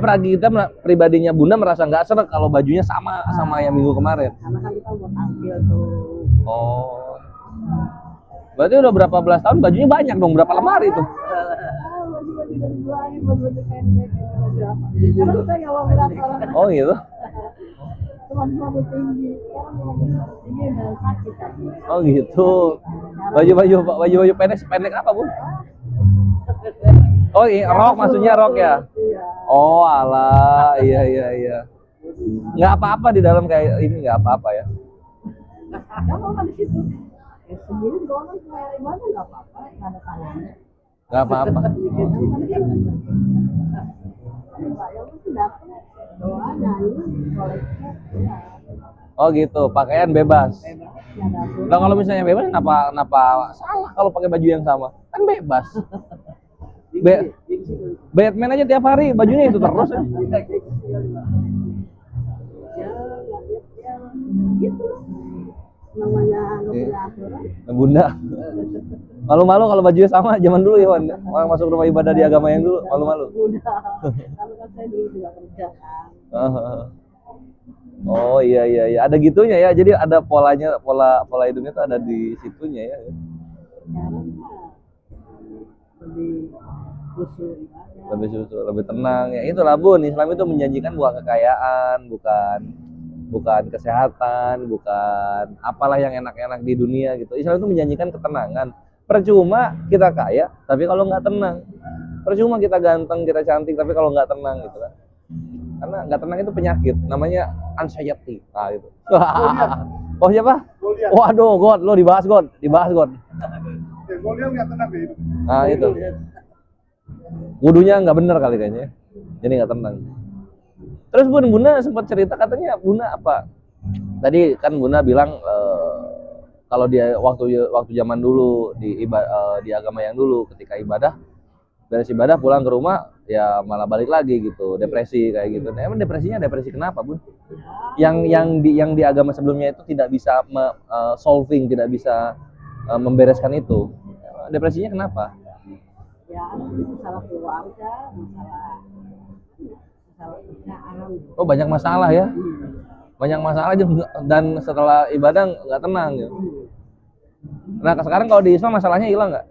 pribadinya Bunda merasa nggak seret kalau bajunya sama yang minggu kemarin. karena kan kita mau tampil tuh. Oh. Berarti udah berapa belas tahun bajunya banyak dong, berapa lemari tuh? Baju-baju dari buahnya, baju-baju pendek, baju apa. Karena saya nggak mau berat orang. Oh gitu. Cuma terlalu tinggi. Sekarang kalau terlalu tinggi udah sakit kan. Oh gitu. Baju pendek apa, Bu? Oh, iya, rok maksudnya rok ya? Iya. Oh, alah. Iya. Nggak apa-apa di dalam kayak ini, nggak apa-apa ya. Nggak apa-apa di situ. Ya, segini doang kan kayak ibadah nggak apa-apa, nggak ada tangannya. Nggak apa-apa. Bayar itu datang doa nyanyi koleksi ya Oh gitu, pakaian bebas. bebas nggak ada aturan. Nah kalau misalnya bebas, kenapa salah kalau pakai baju yang sama? Kan bebas. Batman aja tiap hari bajunya itu terus ya. Ya gitu namanya nggak punya aturan. Nah, Bunda, malu-malu kalau bajunya sama zaman dulu ya, Wan. Orang masuk rumah ibadah di agama yang dulu, malu-malu. Udah kalau kan saya dulu juga kerja kan. Oh iya, ada gitunya ya. Jadi ada polanya, pola hidupnya tuh ada di situnya ya. Sekarang mah lebih khusus ibadah. Lebih susu, lebih tenang ya. Itulah Bun, Islam itu menjanjikan bukan kekayaan, bukan kesehatan, bukan apalah yang enak-enak di dunia gitu. Islam itu menjanjikan ketenangan. Percuma kita kaya tapi kalau nggak tenang. Percuma kita ganteng, kita cantik tapi kalau nggak tenang gitu kan. Karena nggak tenang itu penyakit, namanya anxiety. Nah gitu. Oh siapa? Goliat. Waduh, God, lo dibahas God. Goliat nggak tenang deh hidup. Nah itu. Wudunya nggak bener kali kayaknya. Jadi nggak tenang. Terus Bunda sempat cerita katanya Bunda apa? Tadi kan Bunda bilang kalau dia waktu zaman dulu di agama yang dulu ketika beres ibadah pulang ke rumah ya malah balik lagi gitu, depresi kayak gitu. Nah, emang depresinya depresi kenapa, Bun? Yang di agama sebelumnya itu tidak bisa solving, tidak bisa membereskan itu. Depresinya kenapa? Ya masalah keluarga, masalah kerjaan. Oh, banyak masalah ya. Banyak masalah aja dan setelah ibadah nggak tenang gitu. Nah, sekarang kalau di Islam masalahnya hilang nggak?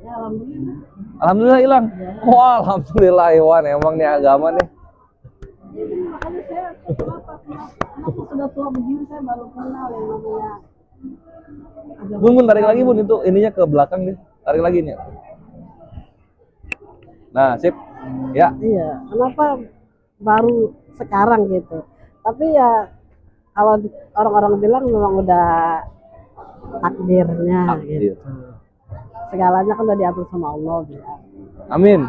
Ya alhamdulillah. Alhamdulillah hilang. Wah, alhamdulillah Iwan, emang nih agama nih. Jadi makanya saya kenapa sudah tua begini saya baru kenal yang namanya agama. Bun, tarik lagi Bun, itu ininya ke belakang nih. Tarik lagi nih. Nah, sip. Ya. Iya, kenapa baru sekarang gitu. Tapi ya kalau orang-orang bilang memang udah takdirnya gitu. Segalanya kan udah diatur sama Allah bilang. Amin.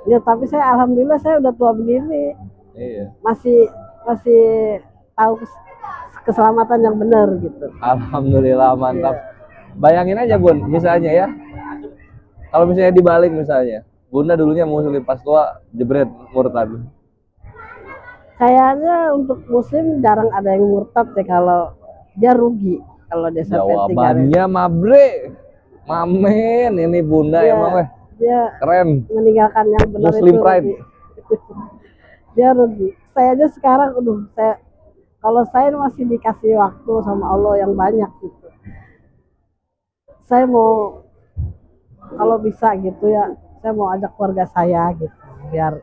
Ya tapi saya alhamdulillah saya udah tua begini. Iya. Masih tahu keselamatan yang benar gitu. Alhamdulillah, mantap. Bayangin aja Bun, misalnya ya. Kalau misalnya dibalik misalnya, Bunda dulunya muslim pas tua jebret murtad. Kayaknya untuk muslim jarang ada yang murtad ya, kalau dia rugi kalau dia sampai Jawabannya mabre. Mamen, ini Bunda Iya. emang weh. dia Keren. meninggalkan yang benar Muslim itu pride. rugi. Dia rugi. Saya aja sekarang kalau saya masih dikasih waktu sama Allah yang banyak gitu. Saya mau kalau bisa gitu ya, saya mau ajak keluarga saya gitu biar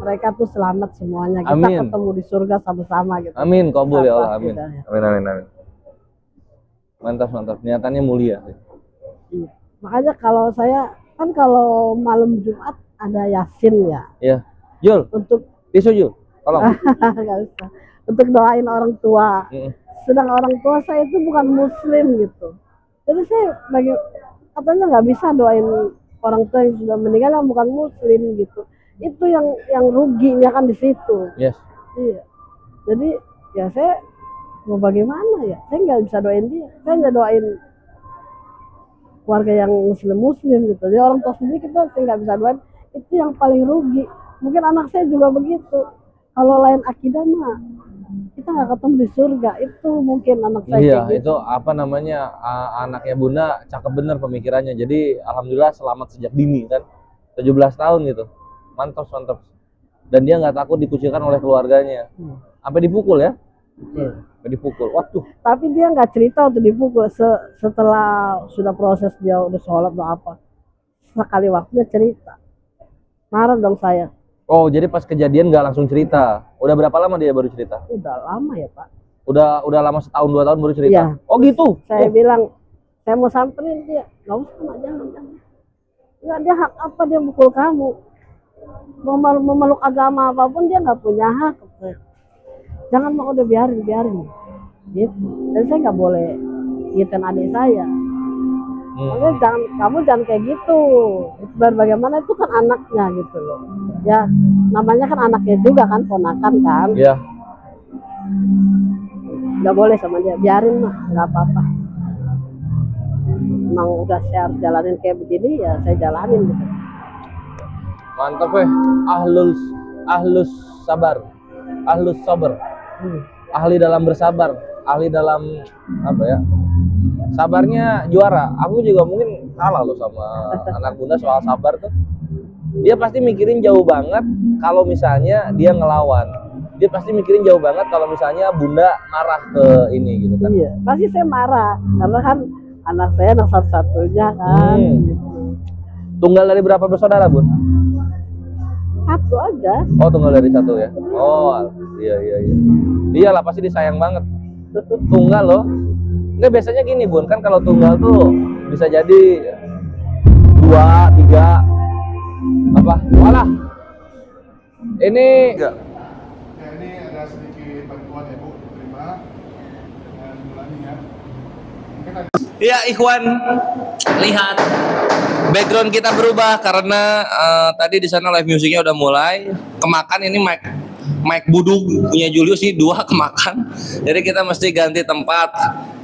mereka tuh selamat semuanya. Kita Amin. ketemu di surga sama-sama gitu. Amin, kabul ya Allah, Sahabat amin. kita, ya. Amin. Mantap. Niatannya mulia. Iya. Makanya kalau saya kan kalau malam Jumat ada Yasin ya Iya. Jul, untuk tisu Jul. Tolong. nggak usah, untuk doain orang tua. Mm. Sedang orang tua saya itu bukan Muslim gitu. Jadi saya katanya nggak bisa doain orang tua yang sudah meninggal yang bukan Muslim gitu. Itu yang ruginya kan di situ. Yes. Iya. Jadi ya saya mau bagaimana ya? Saya nggak bisa doain dia. Saya nggak doain keluarga yang muslim gitu. Jadi orang tua sendiri saya nggak bisa doain. Itu yang paling rugi. Mungkin anak saya juga begitu. Kalau lain akidah mah kita nggak ketemu di surga. Itu mungkin anak saya. Iya, kayak gitu. itu apa namanya, anaknya Bunda cakep bener pemikirannya. Jadi alhamdulillah selamat sejak dini kan, 17 tahun gitu, mantap mantap. Dan dia nggak takut dikucilkan oleh keluarganya, sampai dipukul ya, sampai dipukul. Waduh. Tapi dia nggak cerita untuk dipukul. Setelah sudah proses dia udah sholat atau apa, sekali waktunya cerita. Marah dong saya. Oh, jadi pas kejadian nggak langsung cerita. Udah berapa lama dia baru cerita? Udah lama ya Pak. Udah lama, setahun 2 tahun baru cerita. Iya. Oh gitu. Saya bilang saya mau samperin dia, nggak usah Mak, jangan. Ya dia hak apa dia mukul kamu? Mau memeluk agama apapun dia nggak punya hak. Jangan mau, udah biarin gitu. Dan saya nggak boleh gituin adik saya. Maksudnya kamu jangan kayak gitu. Biar bagaimana, itu kan anaknya gitu loh. Ya namanya kan anaknya juga kan, ponakan kan. Iya. Nggak boleh sama dia, biarin mah, nggak apa-apa. Emang udah saya harus jalanin kayak begini ya saya jalanin gitu. Mantap ahlus sabar, ahlus sabar, ahli dalam bersabar, ahli dalam apa ya, sabarnya juara. Aku juga mungkin kalah loh sama anak Bunda soal sabar tuh. Dia pasti mikirin jauh banget kalau misalnya dia ngelawan. Dia pasti mikirin jauh banget kalau misalnya Bunda marah ke ini gitu kan. Iya, pasti saya marah karena kan anak saya anak satu-satunya kan. Gitu. Tunggal dari berapa bersaudara, Bun? Satu aja. Oh, tunggal dari satu ya. Oh, iya. Iyalah pasti disayang banget. Tunggal loh. Nggak, biasanya gini Bun, kan kalau tunggal tuh bisa jadi 2, 3 apa? Walah. Ini Ya, ini ada sedikit bantuan ya Bu, terima dengan Mulani ya. Mungkin ada ya Ikhwan, lihat background kita berubah karena tadi di sana live musiknya udah mulai kemakan. Ini mic buduk punya Julius ini 2 kemakan, jadi kita mesti ganti tempat.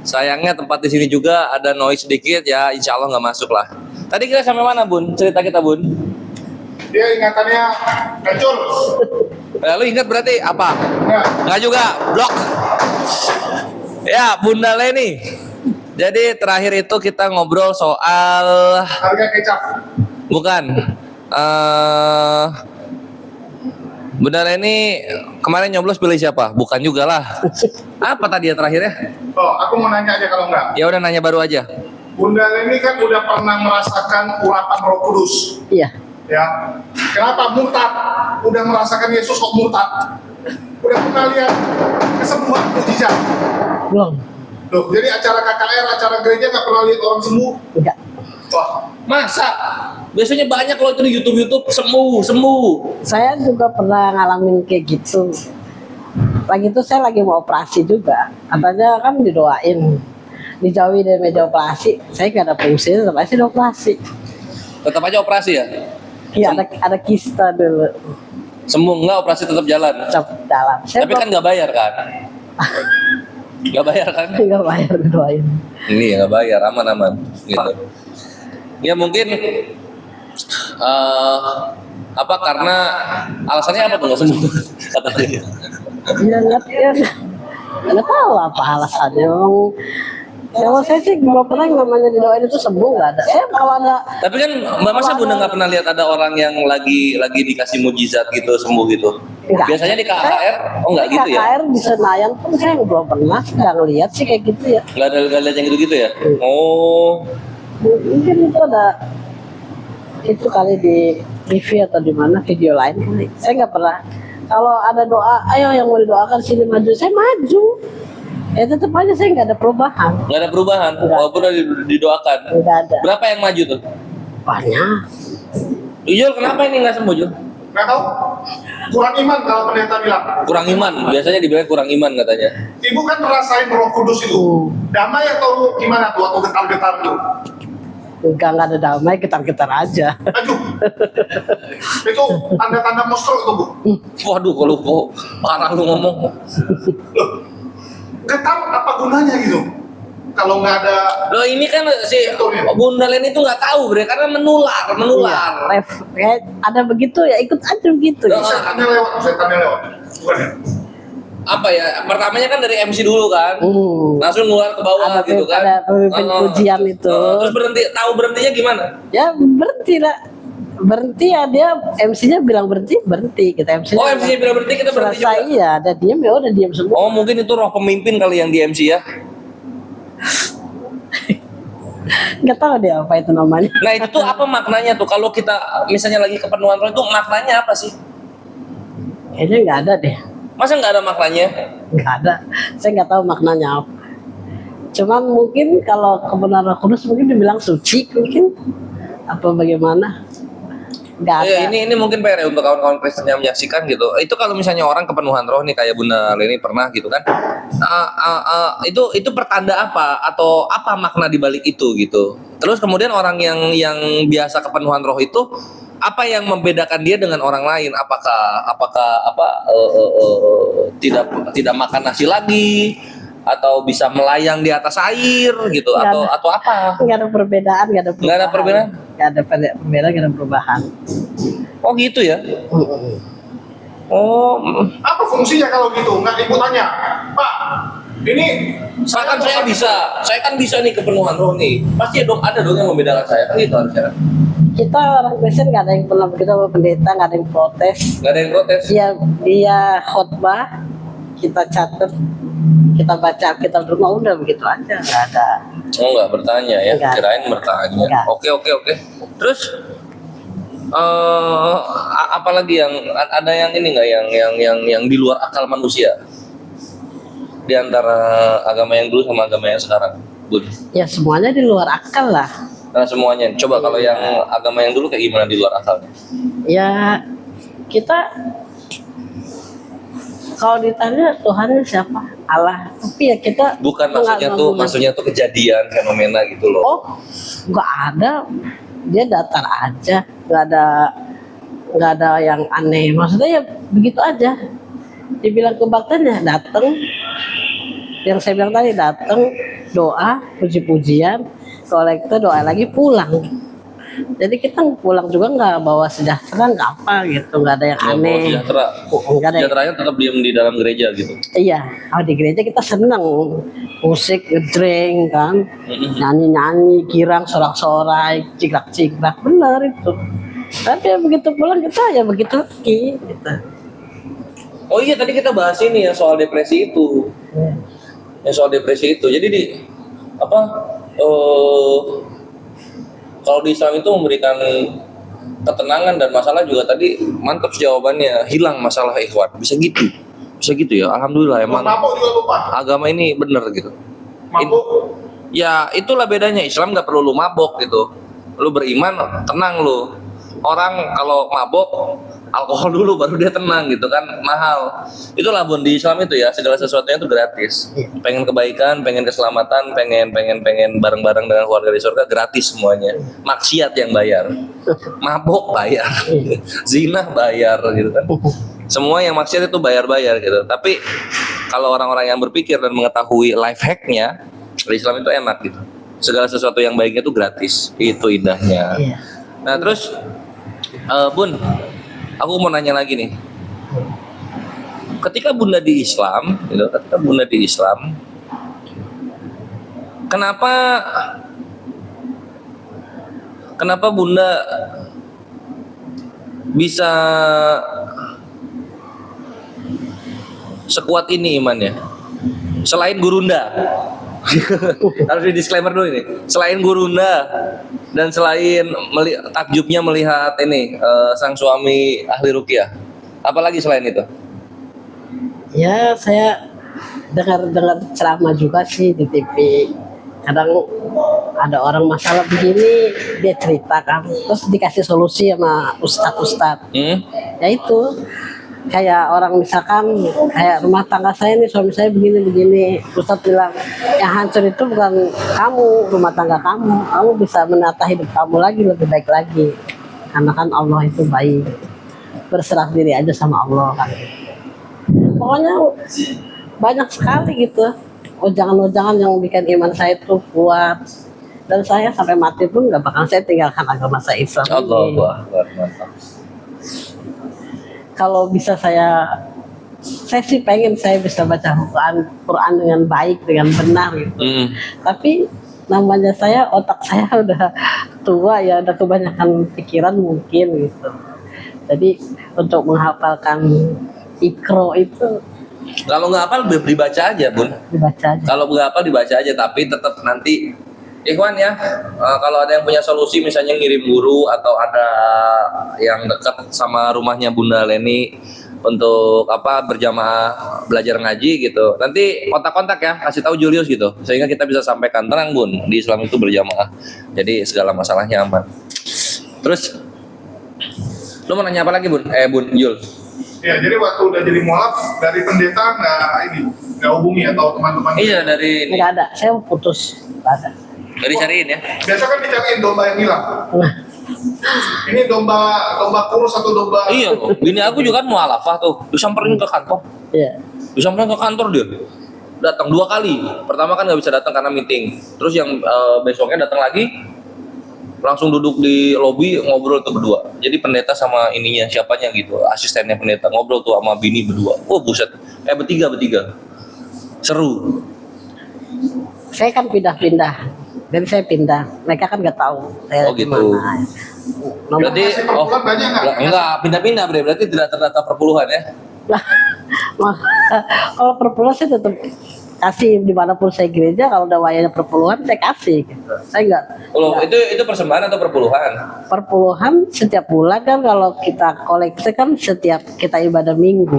Sayangnya tempat di sini juga ada noise sedikit ya, insya Allah nggak masuk lah. Tadi kita sampai mana Bun? Cerita kita Bun? dia ingatannya hancur. Lalu ingat berarti apa? Enggak. Nggak juga, blok. Ya Bunda Leni. Jadi terakhir itu kita ngobrol soal Harga kecap. bukan. Bunda Leni kemarin nyoblos pilih siapa? Bukan juga lah. Apa tadi ya terakhirnya? Oh, aku mau nanya aja kalau enggak. Ya udah nanya baru aja. Bunda Leni kan udah pernah merasakan urapan Roh Kudus. Iya. Ya. Kenapa murtad? Udah merasakan Yesus kok murtad? Udah pernah lihat kesembuhan mukjizat? Belum. Loh, jadi acara KKR, acara gereja nggak pernah lihat orang sembuh? Enggak. Wah, Masa? Biasanya banyak kalau itu di YouTube sembuh. Saya juga pernah ngalamin kayak gitu. Lagi itu saya lagi mau operasi juga. Katanya kan didoain, dijauhi dari meja operasi. Saya nggak ada fungsi, tetap aja operasi. Tetap aja operasi ya? Iya, ada kista dulu. Sembuh nggak, operasi tetap jalan? Tetap jalan. Saya Tapi kan nggak bayar kan? Nggak bayar kan? nggak bayar didoain. Ini ya nggak bayar, aman gitu. Ya mungkin apa karena alasannya apa tuh nggak sembuh katanya? Ya nggak tahu apa alasannya. Memang kalau saya sih belum pernah yang namanya didoain itu sembuh, nggak ada. Saya kalau ada. Tapi kan masa Bunda nggak pernah lihat ada orang yang lagi dikasih mujizat gitu sembuh gitu? Enggak. Biasanya di KKR, oh nggak gitu ya? KKR di Senayan pun saya belum pernah nggak ngeliat sih kayak gitu ya. Nggak lihat yang gitu ya? Oh, Mungkin itu ada itu kali di TV atau di mana video lain kali. Saya nggak pernah. Kalau ada doa, ayo yang mau didoakan sini maju, saya maju. Ya tetap aja saya nggak ada perubahan. Nggak ada perubahan, walaupun udah didoakan. Nggak ada. Berapa yang maju tuh? Banyak. Jul, kenapa ini nggak sembuh, Jul? Nggak tahu. Kurang iman kalau pendeta bilang. Kurang iman, biasanya dibilang kurang iman katanya. Ibu kan ngerasain Roh Kudus itu. Damai atau gimana tuh? Atau getar-getar tuh? Nggak ada damai, getar-getar aja. Aduh. Itu tanda-tanda mau stroke tuh, Bu. Waduh, kalau kok parah lu ngomong. Loh, getar apa gunanya gitu? Kalau nggak ada Loh ini kan si Bunda Leni itu nggak tahu bre, karena menular. Kayak ada begitu ya ikut aja begitu. Loh, setannya lewat. Bukan ya? apa ya? Pertamanya kan dari MC dulu kan, langsung nular ke bawah Ada gitu kan. ada pemimpin pujian itu. Terus tahu berhentinya gimana? Ya berhenti lah. Berhenti ya dia MC-nya bilang berhenti kita MC-nya. Oh MC-nya bilang berhenti, kita berhenti selesai juga. ya, ada diam ya udah diam semua. Oh mungkin itu roh pemimpin kali yang di MC ya. Nggak tahu deh apa itu namanya. Nah itu tuh apa maknanya tuh kalau kita misalnya lagi kepenuhan roh itu maknanya apa sih? Kayaknya nggak ada deh. Masa nggak ada maknanya? Nggak ada. Saya nggak tahu maknanya apa. Cuman mungkin kalau kebenaran Roh Kudus mungkin dibilang suci mungkin apa bagaimana? Nggak ada. Ini mungkin PR ya untuk kawan-kawan Kristen yang menyaksikan gitu. Itu kalau misalnya orang kepenuhan roh nih kayak Bunda Leni pernah gitu kan. Itu pertanda apa atau apa makna di balik itu gitu. Terus kemudian orang yang biasa kepenuhan roh itu apa yang membedakan dia dengan orang lain? Apakah tidak makan nasi lagi atau bisa melayang di atas air gitu Nggak atau apa? Nggak ada perbedaan, nggak ada perubahan. Nggak ada perbedaan? Nggak ada perbedaan, nggak ada perubahan. Oh gitu ya? Oh, Apa fungsinya kalau gitu? Nggak ibu tanya, Pak. Ini saya kan bisa nih kepenuhan roh nih. Pasti ada dong yang membedakan saya kan gitu harusnya. Kita orang Kristen nggak ada yang pernah begitu sama pendeta, nggak ada yang protes. Nggak ada yang protes. Dia khotbah, kita catat, kita baca, kita berdoa udah begitu aja, nggak ada. Oh nggak bertanya ya? Nggak. Kirain bertanya. Nggak. Oke. Terus apalagi yang ada yang ini nggak yang di luar akal manusia di antara agama yang dulu sama agama yang sekarang, Bun? Ya semuanya di luar akal lah. Karena semuanya. Coba kalau yang agama yang dulu kayak gimana di luar akalnya? Ya kita kalau ditanya Tuhan siapa? Allah. Tapi ya kita Bukan maksudnya tuh kejadian fenomena gitu loh. Oh, nggak ada. Dia datar aja, nggak ada yang aneh. Maksudnya ya begitu aja. Dibilang kebaktian ya datang. Yang saya bilang tadi datang, doa, puji-pujian, kolektor doa lagi pulang. Jadi kita pulang juga nggak bawa sejahtera, nggak apa gitu, nggak ada yang aneh. Sejahtera. Nggak ada yang- Sejahteranya tetap diam di dalam gereja gitu. Iya, kalau di gereja kita seneng musik, ngedreng kan, nyanyi-nyanyi, kirang, sorak-sorai, cikrak-cikrak, benar itu. Tapi ya begitu pulang kita ya begitu lagi gitu. Oh iya tadi kita bahas ini ya soal depresi itu. Yang soal depresi itu. Jadi kalau di Islam itu memberikan ketenangan dan masalah juga tadi mantap jawabannya, hilang masalah ikhwan. Bisa gitu ya. Alhamdulillah emang mabuk juga lupa. agama ini bener gitu. Mabuk. Ya itulah bedanya, Islam nggak perlu lu mabok gitu. Lu beriman tenang lu. Orang kalau mabok alkohol dulu baru dia tenang gitu kan, mahal. Itulah Bun di Islam itu ya, segala sesuatunya itu gratis. Pengen kebaikan, pengen keselamatan, pengen bareng-bareng dengan keluarga di surga, gratis semuanya. Maksiat yang bayar, mabok bayar, zina bayar gitu kan. Semua yang maksiat itu bayar gitu. Tapi kalau orang-orang yang berpikir dan mengetahui life hacknya, di Islam itu enak gitu. Segala sesuatu yang baiknya itu gratis, itu indahnya. Iya. Nah terus Bun, aku mau nanya lagi nih. Ketika Bunda di Islam, kenapa Bunda bisa sekuat ini imannya? Selain Gurunda. Harus di disclaimer dulu ini. Selain Gurunda dan selain takjubnya melihat ini sang suami ahli ruqyah, apalagi selain itu? Ya saya dengar ceramah juga sih di TV. Kadang ada orang masalah begini, dia ceritakan, terus dikasih solusi sama ustadz-ustadz. Ya itu, kayak orang misalkan kayak rumah tangga saya nih, suami saya begini, ustadz bilang yang hancur itu bukan kamu, rumah tangga kamu bisa menata hidup kamu lagi lebih baik lagi, karena kan Allah itu baik. Berserah diri aja sama Allah kan. Pokoknya banyak sekali gitu ujangan-ujangan yang bikin iman saya itu kuat, dan saya sampai mati pun nggak bakal saya tinggalkan agama saya Islam ini. Mantap. Kalau bisa saya sih pengen saya bisa baca Quran dengan baik, dengan benar gitu. Tapi namanya saya, otak saya udah tua ya, udah kebanyakan pikiran mungkin gitu. Jadi untuk menghafalkan Iqra itu Kalau nggak hafal dibaca aja, Bun. dibaca aja. Kalau nggak hafal dibaca aja, tapi tetap nanti Ikhwan ya, kalau ada yang punya solusi misalnya ngirim guru atau ada yang dekat sama rumahnya Bunda Leni untuk berjamaah belajar ngaji gitu. Nanti kontak-kontak ya, kasih tahu Julius gitu. Sehingga kita bisa sampaikan, tenang Bun, di Islam itu berjamaah. Jadi segala masalahnya aman. Terus lu mau nanya apa lagi, Bun? Bun Jul. Ya, jadi waktu udah jadi mualaf dari pendeta nggak hubungi atau teman-teman? Iya, dari ini. Nggak ada, saya putus. Nggak ada. Dari cariin ya. Biasa kan dicariin domba yang hilang. Ini domba kurus atau domba? Iya loh. Bini aku juga kan mualafah tuh. Disamperin ke kantor. Iya. Disamperin ke kantor dia. Datang 2 kali. Pertama kan nggak bisa datang karena meeting. Terus yang besoknya datang lagi, langsung duduk di lobi ngobrol tuh berdua. Jadi pendeta sama ininya siapanya gitu, asistennya pendeta ngobrol tuh sama bini berdua. Oh buset. Bertiga. Seru. Saya kan pindah-pindah. Jadi saya pindah. Mereka kan nggak tahu saya Oh, gitu. di mana. Berarti Kasih perpuluhan banyak nggak? enggak pindah-pindah berarti tidak terdata perpuluhan ya. Kalau perpuluhan saya tetap kasih dimanapun saya gereja. Kalau ada wayanya perpuluhan saya kasih gitu. Saya nggak Kalau itu persembahan atau perpuluhan? perpuluhan setiap bulan kan. Kalau kita koleksi kan setiap kita ibadah minggu.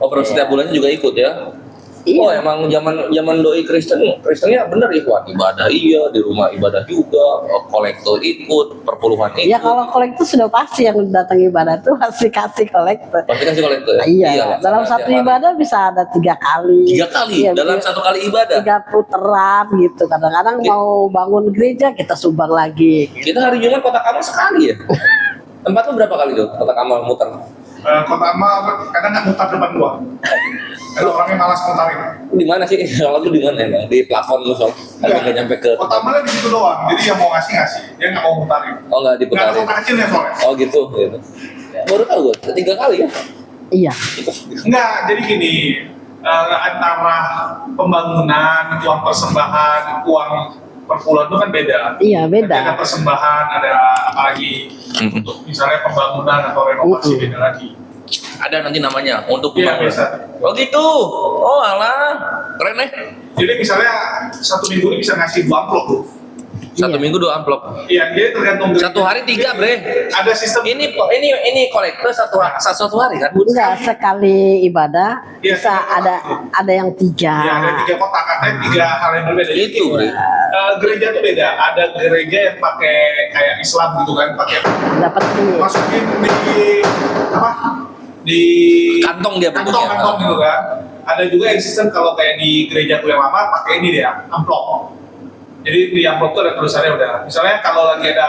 Oh, setiap bulannya juga ikut ya? Iya. Oh, emang zaman doi Kristennya bener Ikhwan, ibadah iya, di rumah ibadah juga, kolektor ikut, perpuluhan ikut. Ya kalau kolektor sudah pasti yang datang ibadah tuh pasti kasih kolektor. Pasti kasih kolektor ya? Iya. Lah, Dalam sama satu tiap hari. ibadah bisa ada 3 kali. 3 kali Iya, dalam satu kali ibadah. 3 putaran gitu. Kadang-kadang mau bangun gereja kita sumbang lagi. Kita hari Jumat kotak amal sekali ya. Tempat lu berapa kali tuh kotak amal muter? Kota amal kadang nggak mutar depan gua. Kalau orangnya malas mutarin. Di mana sih? Kalau lu di mana emang? Di plafon lu soal. Nggak nyampe ke. Kota amalnya di situ doang. Jadi yang mau ngasih, dia nggak mau mutarin. Oh, nggak Nggak ada diputarin. kota kecilnya soalnya. Oh gitu. Baru tahu gue. 3 kali ya. Iya. Enggak, jadi gini, antara pembangunan, uang persembahan, uang perpuluhan itu kan beda. Iya, beda. Nanti ada persembahan, ada apa lagi, untuk misalnya pembangunan atau renovasi beda lagi. Ada nanti namanya untuk Iya, pembangunan. biasa. Oh gitu. Oh alah, keren nih. Jadi misalnya 1 minggu ini bisa ngasih 2 amplop tuh. 1 minggu 2 amplop. Iya, jadi tergantung. 1 hari 3 bre. Ada sistem. Ini kolektor satu hari kan? Enggak, sekali ibadah Iya, bisa ada yang 3. Ya, ada 3 kotak, katanya 3 hal yang berbeda. Jadi, Itu bre. gereja tuh beda. Ada gereja yang pakai kayak Islam gitu kan, pakai Dapat nih. masukin di Kantong dia bentuknya. kantong gitu kan. Ada juga yang sistem kalau kayak di gereja yang lama pakai ini dia, amplop. Jadi di amplop tuh ada tulisannya udah. Misalnya kalau lagi ada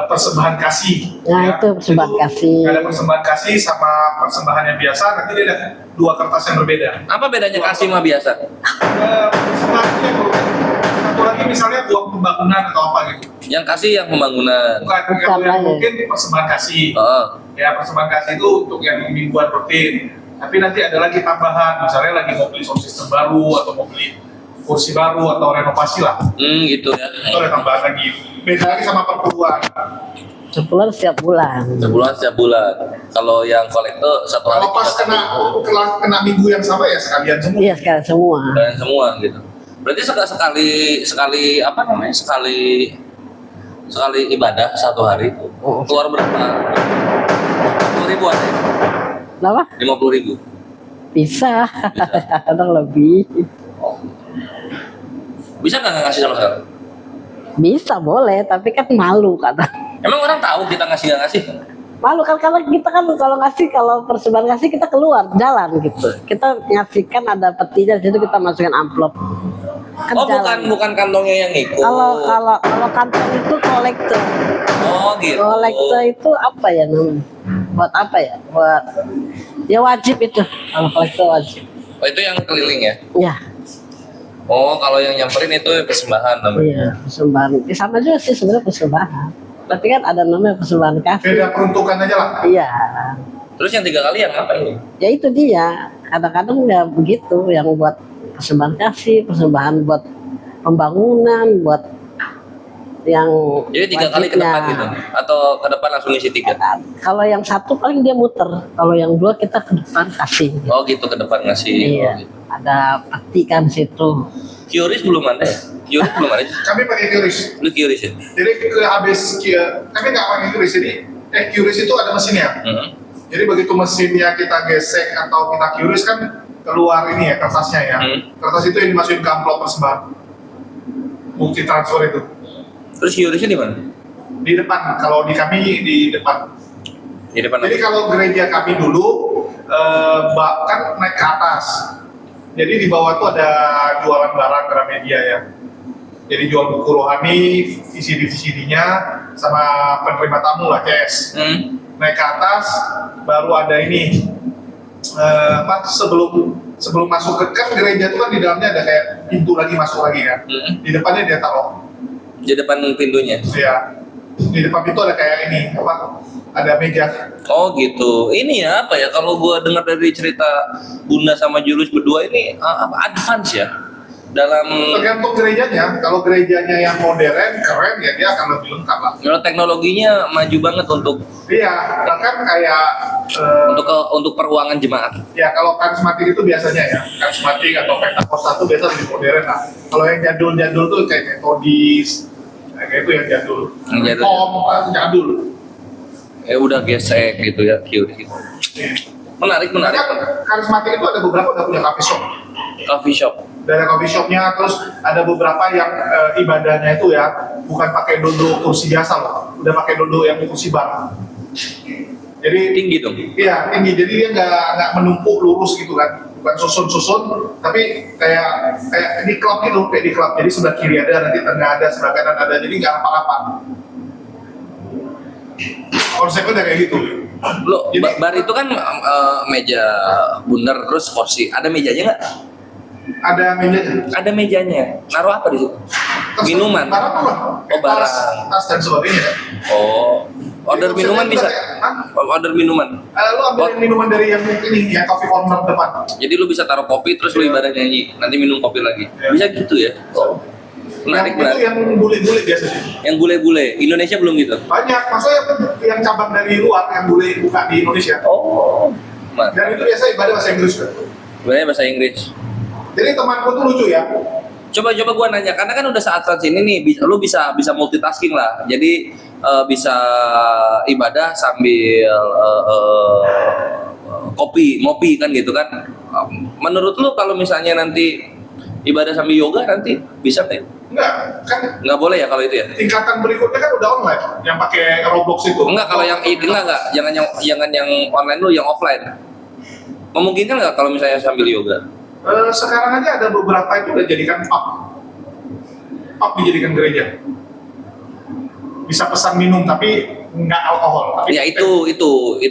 persembahan kasih. Nah, itu persembahan kasih. Ada persembahan kasih sama persembahan yang biasa, nanti dia ada 2 kertas yang berbeda. Apa bedanya kasih sama biasa? Persembahan itu yang berbeda. Satu lagi misalnya uang pembangunan atau apa gitu. Yang kasih yang pembangunan. Bukan Bukan yang lagi. mungkin persembahan kasih. Oh. Ya, persembahan kasih itu untuk yang mingguan rutin. Tapi nanti ada lagi tambahan, misalnya lagi mau beli sound system baru atau mau beli kursi baru atau renovasi lah. Gitu ya. Itu ada tambahan lagi. Beda lagi sama perpuluhan. Sebulan setiap bulan. Sebulan setiap bulan. Kalau yang kolektor 1 hari Kalau pas 3 kali. kena minggu yang sama ya sekalian semua. Iya, sekali semua. Dan semua gitu. Berarti sekali apa namanya? Sekali ibadah 1 hari keluar berapa? 50.000 ada ya? Kenapa? 50.000. Bisa, kadang lebih. Bisa nggak ngasih sama sekali? Bisa boleh, tapi kan malu kadang. Emang orang tahu kita ngasih nggak ngasih? Malu kan karena kita kan kalau ngasih, kalau persembahan ngasih kita keluar jalan gitu. Kita ngasihkan ada petinya, di situ kita masukkan amplop. Kan Oh jalan. bukan kantongnya yang ikut. Kalau kantong itu kolektor. Oh gitu. Kolektor itu apa ya namanya? Buat apa ya? Buat ya wajib itu. Kalau kolektor wajib. Oh itu yang keliling ya? Ya, Oh kalau yang nyamperin itu persembahan namanya. iya persembahan. Ya, sama juga sih sebenarnya persembahan. Tapi kan ada namanya persembahan kasih. Beda peruntukan aja lah. Iya. Terus yang 3 kali yang apa ini? Ya itu dia. Kadang-kadang ya begitu yang buat persembahan kasih, persembahan buat pembangunan, buat yang Jadi 3 kali ke wajibnya. depan gitu? Atau ke depan langsung isi 3? Kalau yang satu paling dia muter, kalau yang 2 kita ke depan kasih. Oh gitu ke depan ngasih. Iya. Oh, gitu. Ada peti kan situ. QRIS belum ada ya? QRIS belum ada. Kami pakai QRIS. Lu QRIS ya? Jadi ke habis kami nggak pakai QRIS. Jadi QRIS itu ada mesinnya. Hmm. Jadi begitu mesinnya kita gesek atau kita QRIS kan keluar ini ya kertasnya ya. Kertas itu yang dimasukin ke amplop persembahan. Bukti transfer itu. Terus QRIS-nya di mana? Di depan, kalau di kami di depan. Di depan Jadi apa? kalau gereja kami dulu kan naik ke atas. Jadi di bawah tuh ada jualan barang Gramedia ya. Jadi jual buku rohani, VCD-nya sama penerima tamu lah, cash. Naik ke atas, baru ada ini sebelum masuk ke kan gereja itu kan di dalamnya ada kayak pintu lagi masuk lagi kan. Di depannya dia taruh. Di depan pintunya. Ya. Di depan itu ada kayak ini ada meja. Oh gitu. Ini ya apa ya? Kalau gua dengar dari cerita Bunda sama Julius berdua ini advance ya dalam. Tergantung gerejanya. Kalau gerejanya yang modern, keren ya dia akan lebih lengkap lah. Kalau teknologinya maju banget untuk Iya, bahkan kayak untuk peruangan jemaat. ya kalau karismatik itu biasanya ya karismatik atau pentakosta itu biasa lebih modern lah. Kalau yang jadul-jadul tuh kayak metodis, kayak itu yang jadul. Yang jadul. Jadul. Ya udah gesek gitu ya, QRIS gitu. Menarik. Kan karismatik itu ada beberapa udah punya coffee shop. Coffee shop. Dari coffee shopnya, terus ada beberapa yang ibadahnya itu ya bukan pakai duduk kursi biasa loh, udah pakai duduk yang kursi bar. Jadi Tinggi dong. iya tinggi, jadi dia nggak menumpuk lurus gitu kan, bukan susun, tapi kayak di klub gitu, kayak di klub. Jadi sebelah kiri ada, nanti tengah ada, sebelah kanan ada, jadi nggak rapat-rapat. Konsepnya udah kayak gitu. Lo Jadi- bar itu kan meja bundar terus kursi. Ada mejanya nggak? Ada mejanya. Ada mejanya. Naruh apa di situ? Terus Minuman. Barang apa? Oh, barang. Tas dan sebagainya. Oh. Order Jadi minuman konsepnya bisa. udah kayak, hah? Order minuman. Lu ambil minuman dari yang ini, yang coffee corner depan. Jadi lu bisa taruh kopi terus lu Iya. ibadah nyanyi. Nanti minum kopi lagi. Iya. Bisa gitu ya? Oh. Menarik. Itu yang bule-bule biasanya. Yang bule-bule. Indonesia belum gitu. Banyak, maksudnya yang cabang dari luar yang bule buka di Indonesia. Oh. Dan itu biasa ibadah bahasa Inggris kan. Sebenarnya bahasa Inggris. Jadi temanku tuh lucu ya. Coba gua nanya karena kan udah saat ini nih lu bisa multitasking lah. Jadi bisa ibadah sambil ngopi kan gitu kan. Menurut lu kalau misalnya nanti ibadah sambil yoga nanti bisa nggak? Enggak, kan Nggak boleh ya kalau itu ya? tingkatan berikutnya kan udah online yang pakai Roblox itu. Enggak, kalau yang enggak, jangan yang online lu, yang offline. Memungkinkan nggak kalau misalnya sambil yoga? Sekarang aja ada beberapa itu udah jadikan pub. Pub dijadikan gereja. Bisa pesan minum tapi nggak alkohol. Tapi Ya itu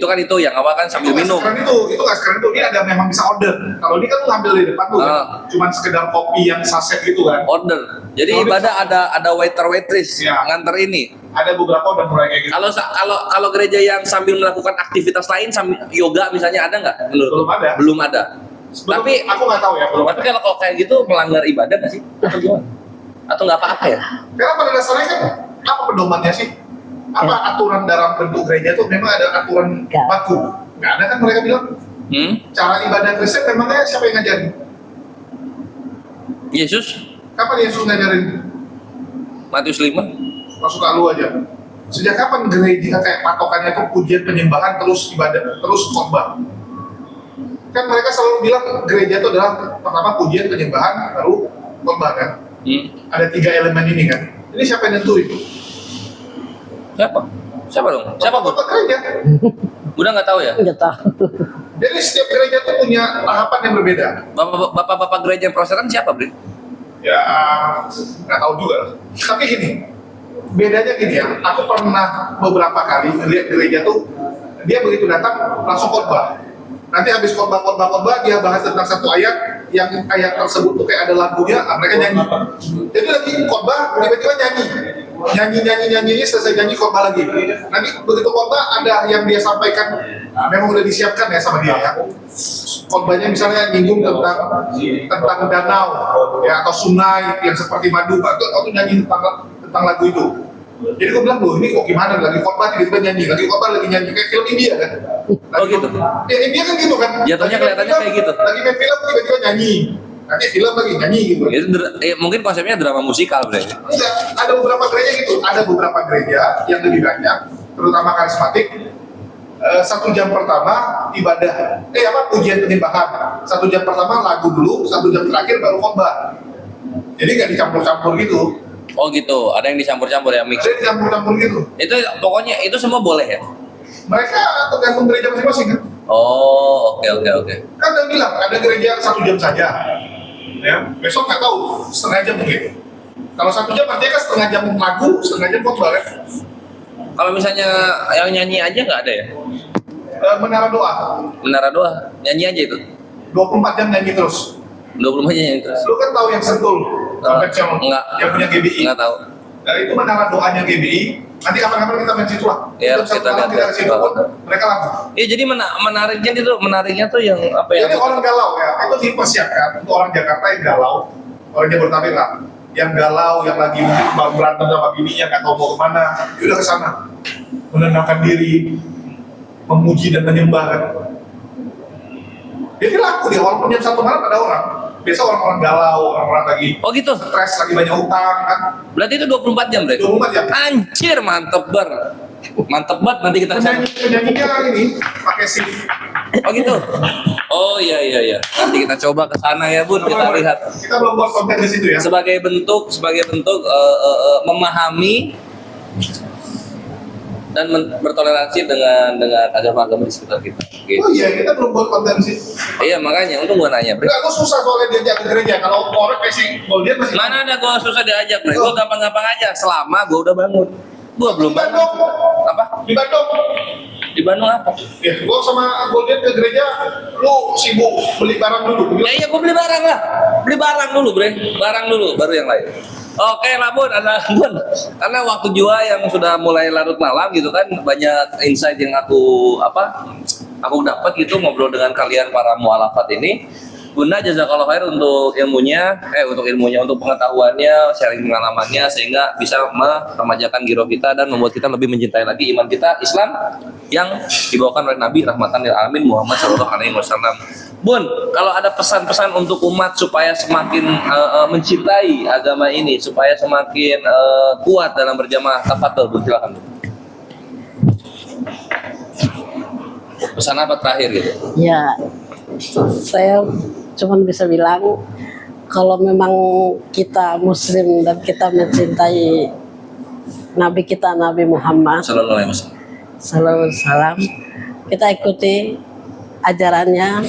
kan itu yang awal kan sambil minum. Itu nggak sekarang itu, dia ada memang bisa order. Kalau ini kan lu ambil di depan tuh, kan, cuman sekedar kopi yang saset gitu kan. Order. Jadi Kalau ibadah ada waiter waitress Iya. nganter ini. Ada beberapa udah mulai kayak gitu. Kalau gereja yang sambil melakukan aktivitas lain sambil yoga misalnya ada nggak? Menurut Belum ada. Belum ada. Tapi aku nggak tahu ya, belum ada. tapi kalau kayak gitu melanggar ibadah nggak sih? Atau gimana? Atau nggak apa-apa ya? Karena pada dasarnya kan apa pedomannya sih? Apa aturan dalam bentuk gereja tuh memang ada aturan Nggak. baku? Nggak ada kan mereka bilang. Cara ibadah Kristen memangnya siapa yang ngajarin? Yesus, Kapan Yesus ngajarin? Matius 5. Masuk ke lu aja. Sejak kapan gereja kayak patokannya tuh pujian penyembahan terus ibadah terus khotbah? kan mereka selalu bilang gereja itu adalah pertama pujian, penyembahan, baru khotbah kan. Ada 3 elemen ini kan. Ini siapa yang nentuin? Siapa? Siapa dong? Siapa Bun? Bapak gereja. Udah nggak tahu ya? Nggak tahu. Jadi setiap gereja itu punya tahapan yang berbeda. Bapak-bapak gereja Protestan siapa, Bre? Ya nggak tahu juga. Tapi gini, bedanya gini ya. Aku pernah beberapa kali lihat gereja tuh dia begitu datang langsung khotbah. Nanti habis khotbah dia bahas tentang satu ayat, yang ayat tersebut tuh kayak ada lagunya, mereka nyanyi. Jadi lagi khotbah tiba-tiba nyanyi selesai nyanyi khotbah lagi. Nanti begitu khotbah ada yang dia sampaikan, memang udah disiapkan ya sama dia ya. Khotbahnya misalnya nyinggung tentang danau ya atau sungai yang seperti madu, atau nyanyi tentang lagu itu. Jadi gue bilang, loh ini kok gimana, lagi khotbah tiba-tiba nyanyi, lagi khotbah lagi nyanyi, kayak film India kan. Oh gitu? Ya India kan gitu kan. Jatuhnya kelihatannya kayak gitu. Lagi main film tiba-tiba nyanyi, nanti film lagi nyanyi gitu. Itu mungkin konsepnya drama musikal, Bre. Enggak, ada beberapa gereja gitu, ada beberapa gereja yang lebih banyak, terutama karismatik. 1 jam pertama ibadah, pujian penyembahan. 1 jam pertama lagu dulu, 1 jam terakhir baru khotbah. Jadi nggak dicampur-campur gitu. Oh gitu, ada yang dicampur-campur ya, mix. Ada yang dicampur-campur gitu. Itu pokoknya itu semua boleh ya? Mereka tergantung gereja masing-masing kan. Oh, oke. Kan udah bilang ada gereja 1 jam saja. Ya, besok nggak tahu, setengah jam mungkin. Kalau 1 jam artinya kan setengah jam lagu, setengah jam khotbah kan. Kalau misalnya yang nyanyi aja nggak ada ya? Menara doa, Menara doa, nyanyi aja itu. 24 jam nyanyi terus. 20 aja nyanyi terus. Lu kan tahu yang Sentul, konvensional, Enggak. yang punya GBI. Nggak tahu. Dan itu menara doanya GBI. Nanti kapan-kapan kita main situ lah. Ya, Satu kita malam lihat kita ya. ke situ pun mereka lagu. Iya, jadi menariknya tuh yang apa ya? Jadi orang galau ya, itu dipersiapkan untuk orang Jakarta yang galau, orang Jabodetabek lah, yang galau, yang lagi mungkin baru berantem sama bininya, nggak tahu mau kemana, dia udah kesana, menenangkan diri, memuji dan menyembah kan. Jadi laku dia, walaupun jam 1 malam ada orang. Biasa orang-orang galau, orang-orang lagi Oh gitu. stres, lagi banyak utang kan. Berarti itu 24 jam, Bre? 24 jam. Anjir, mantep banget, nanti kita cari. Penyanyinya ini pakai shift. Oh gitu. Oh iya. Nanti kita coba ke sana ya, Bun. Kita lihat. Kita belum buat konten di situ ya. Sebagai bentuk memahami dan bertoleransi dengan agama-agama di sekitar kita. Gitu. Oh iya, kita belum buat konten sih. Iya, makanya untung gua nanya, Bre. Enggak, aku susah soalnya diajak ke gereja. Kalau orang masih mau dia masih. Mana ada gua susah diajak, Bre. Gua gampang-gampang aja selama gua udah bangun. Gua belum Di bangun. Bandung. Apa? Di Bandung. Di Bandung apa? Ya, gua sama Golden ke gereja, lu sibuk beli barang dulu. Ya iya, gua beli barang lah. Beli barang dulu, Bre. Barang dulu, baru yang lain. Oke lah, Bun. Karena waktu jua yang sudah mulai larut malam gitu kan, banyak insight yang aku dapat gitu ngobrol dengan kalian para mualafat ini. Bunda jazakallah khair untuk ilmunya, untuk pengetahuannya, sharing pengalamannya sehingga bisa meremajakan giro kita dan membuat kita lebih mencintai lagi iman kita Islam yang dibawakan oleh Nabi rahmatan lil alamin Muhammad sallallahu alaihi wasallam. Bun, kalau ada pesan-pesan untuk umat supaya semakin mencintai agama ini, supaya semakin kuat dalam berjamaah, tafadhol, Bun, silakan. Pesan apa terakhir gitu? Ya, saya cuma bisa bilang kalau memang kita Muslim dan kita mencintai Nabi kita Nabi Muhammad Sallallahu alaihi wasallam. Sallallahu alaihi wasallam, kita ikuti ajarannya,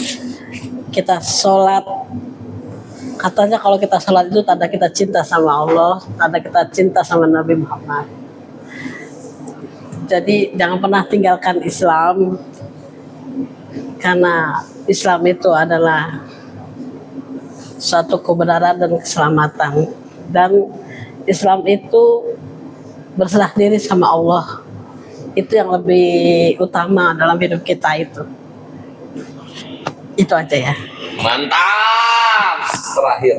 kita sholat. Katanya kalau kita sholat itu tanda kita cinta sama Allah, tanda kita cinta sama Nabi Muhammad. Jadi jangan pernah tinggalkan Islam, karena Islam itu adalah suatu kebenaran dan keselamatan, dan Islam itu berserah diri sama Allah. Itu yang lebih utama dalam hidup kita itu aja ya. Mantap. Terakhir.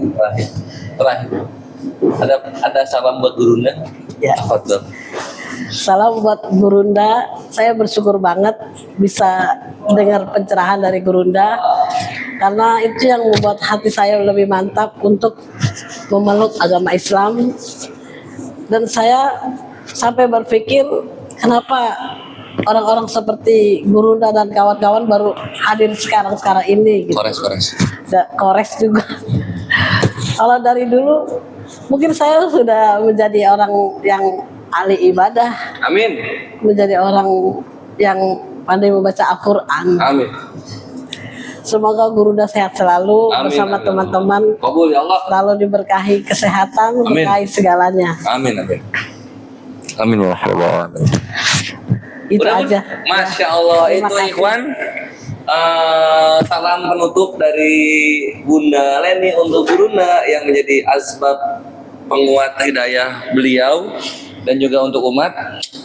Ada salam buat Gurunda? Ya. Tafadhol. Salam buat Gurunda. Saya bersyukur banget bisa dengar pencerahan dari Gurunda, karena itu yang membuat hati saya lebih mantap untuk memeluk agama Islam. Dan saya sampai berpikir, kenapa orang-orang seperti Gurunda dan kawan-kawan baru hadir sekarang ini gitu. Kores. Kores juga. Kalau dari dulu mungkin saya sudah menjadi orang yang ahli ibadah, Amin. menjadi orang yang pandai membaca Al-Quran. Amin. Semoga Gurunda sehat selalu Amin, bersama amin. teman-teman, Kabul ya Allah. selalu diberkahi kesehatan, Amin. berkahi segalanya. Amin. Amin ya Allah. Itu Udah, Bun? aja. Masya Allah. Terima Itu kasih. Ikhwan. Salam penutup dari Bunda Leni untuk Gurunda yang menjadi asbab penguat hidayah beliau dan juga untuk umat.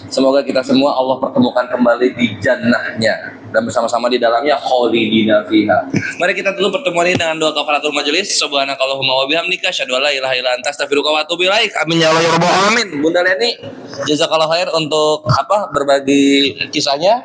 Semoga kita semua Allah pertemukan kembali di jannahnya dan bersama-sama di dalamnya khalidina fiha. Mari kita tutup pertemuan ini dengan doa kafaratul majelis. Subhanakallahumma wa bihamdika asyhadu an la ilaha illa anta astaghfiruka wa atubu ilaik. Amin ya Allah ya rabbal alamin. Bunda Leni, jazakallahu khair untuk berbagi kisahnya.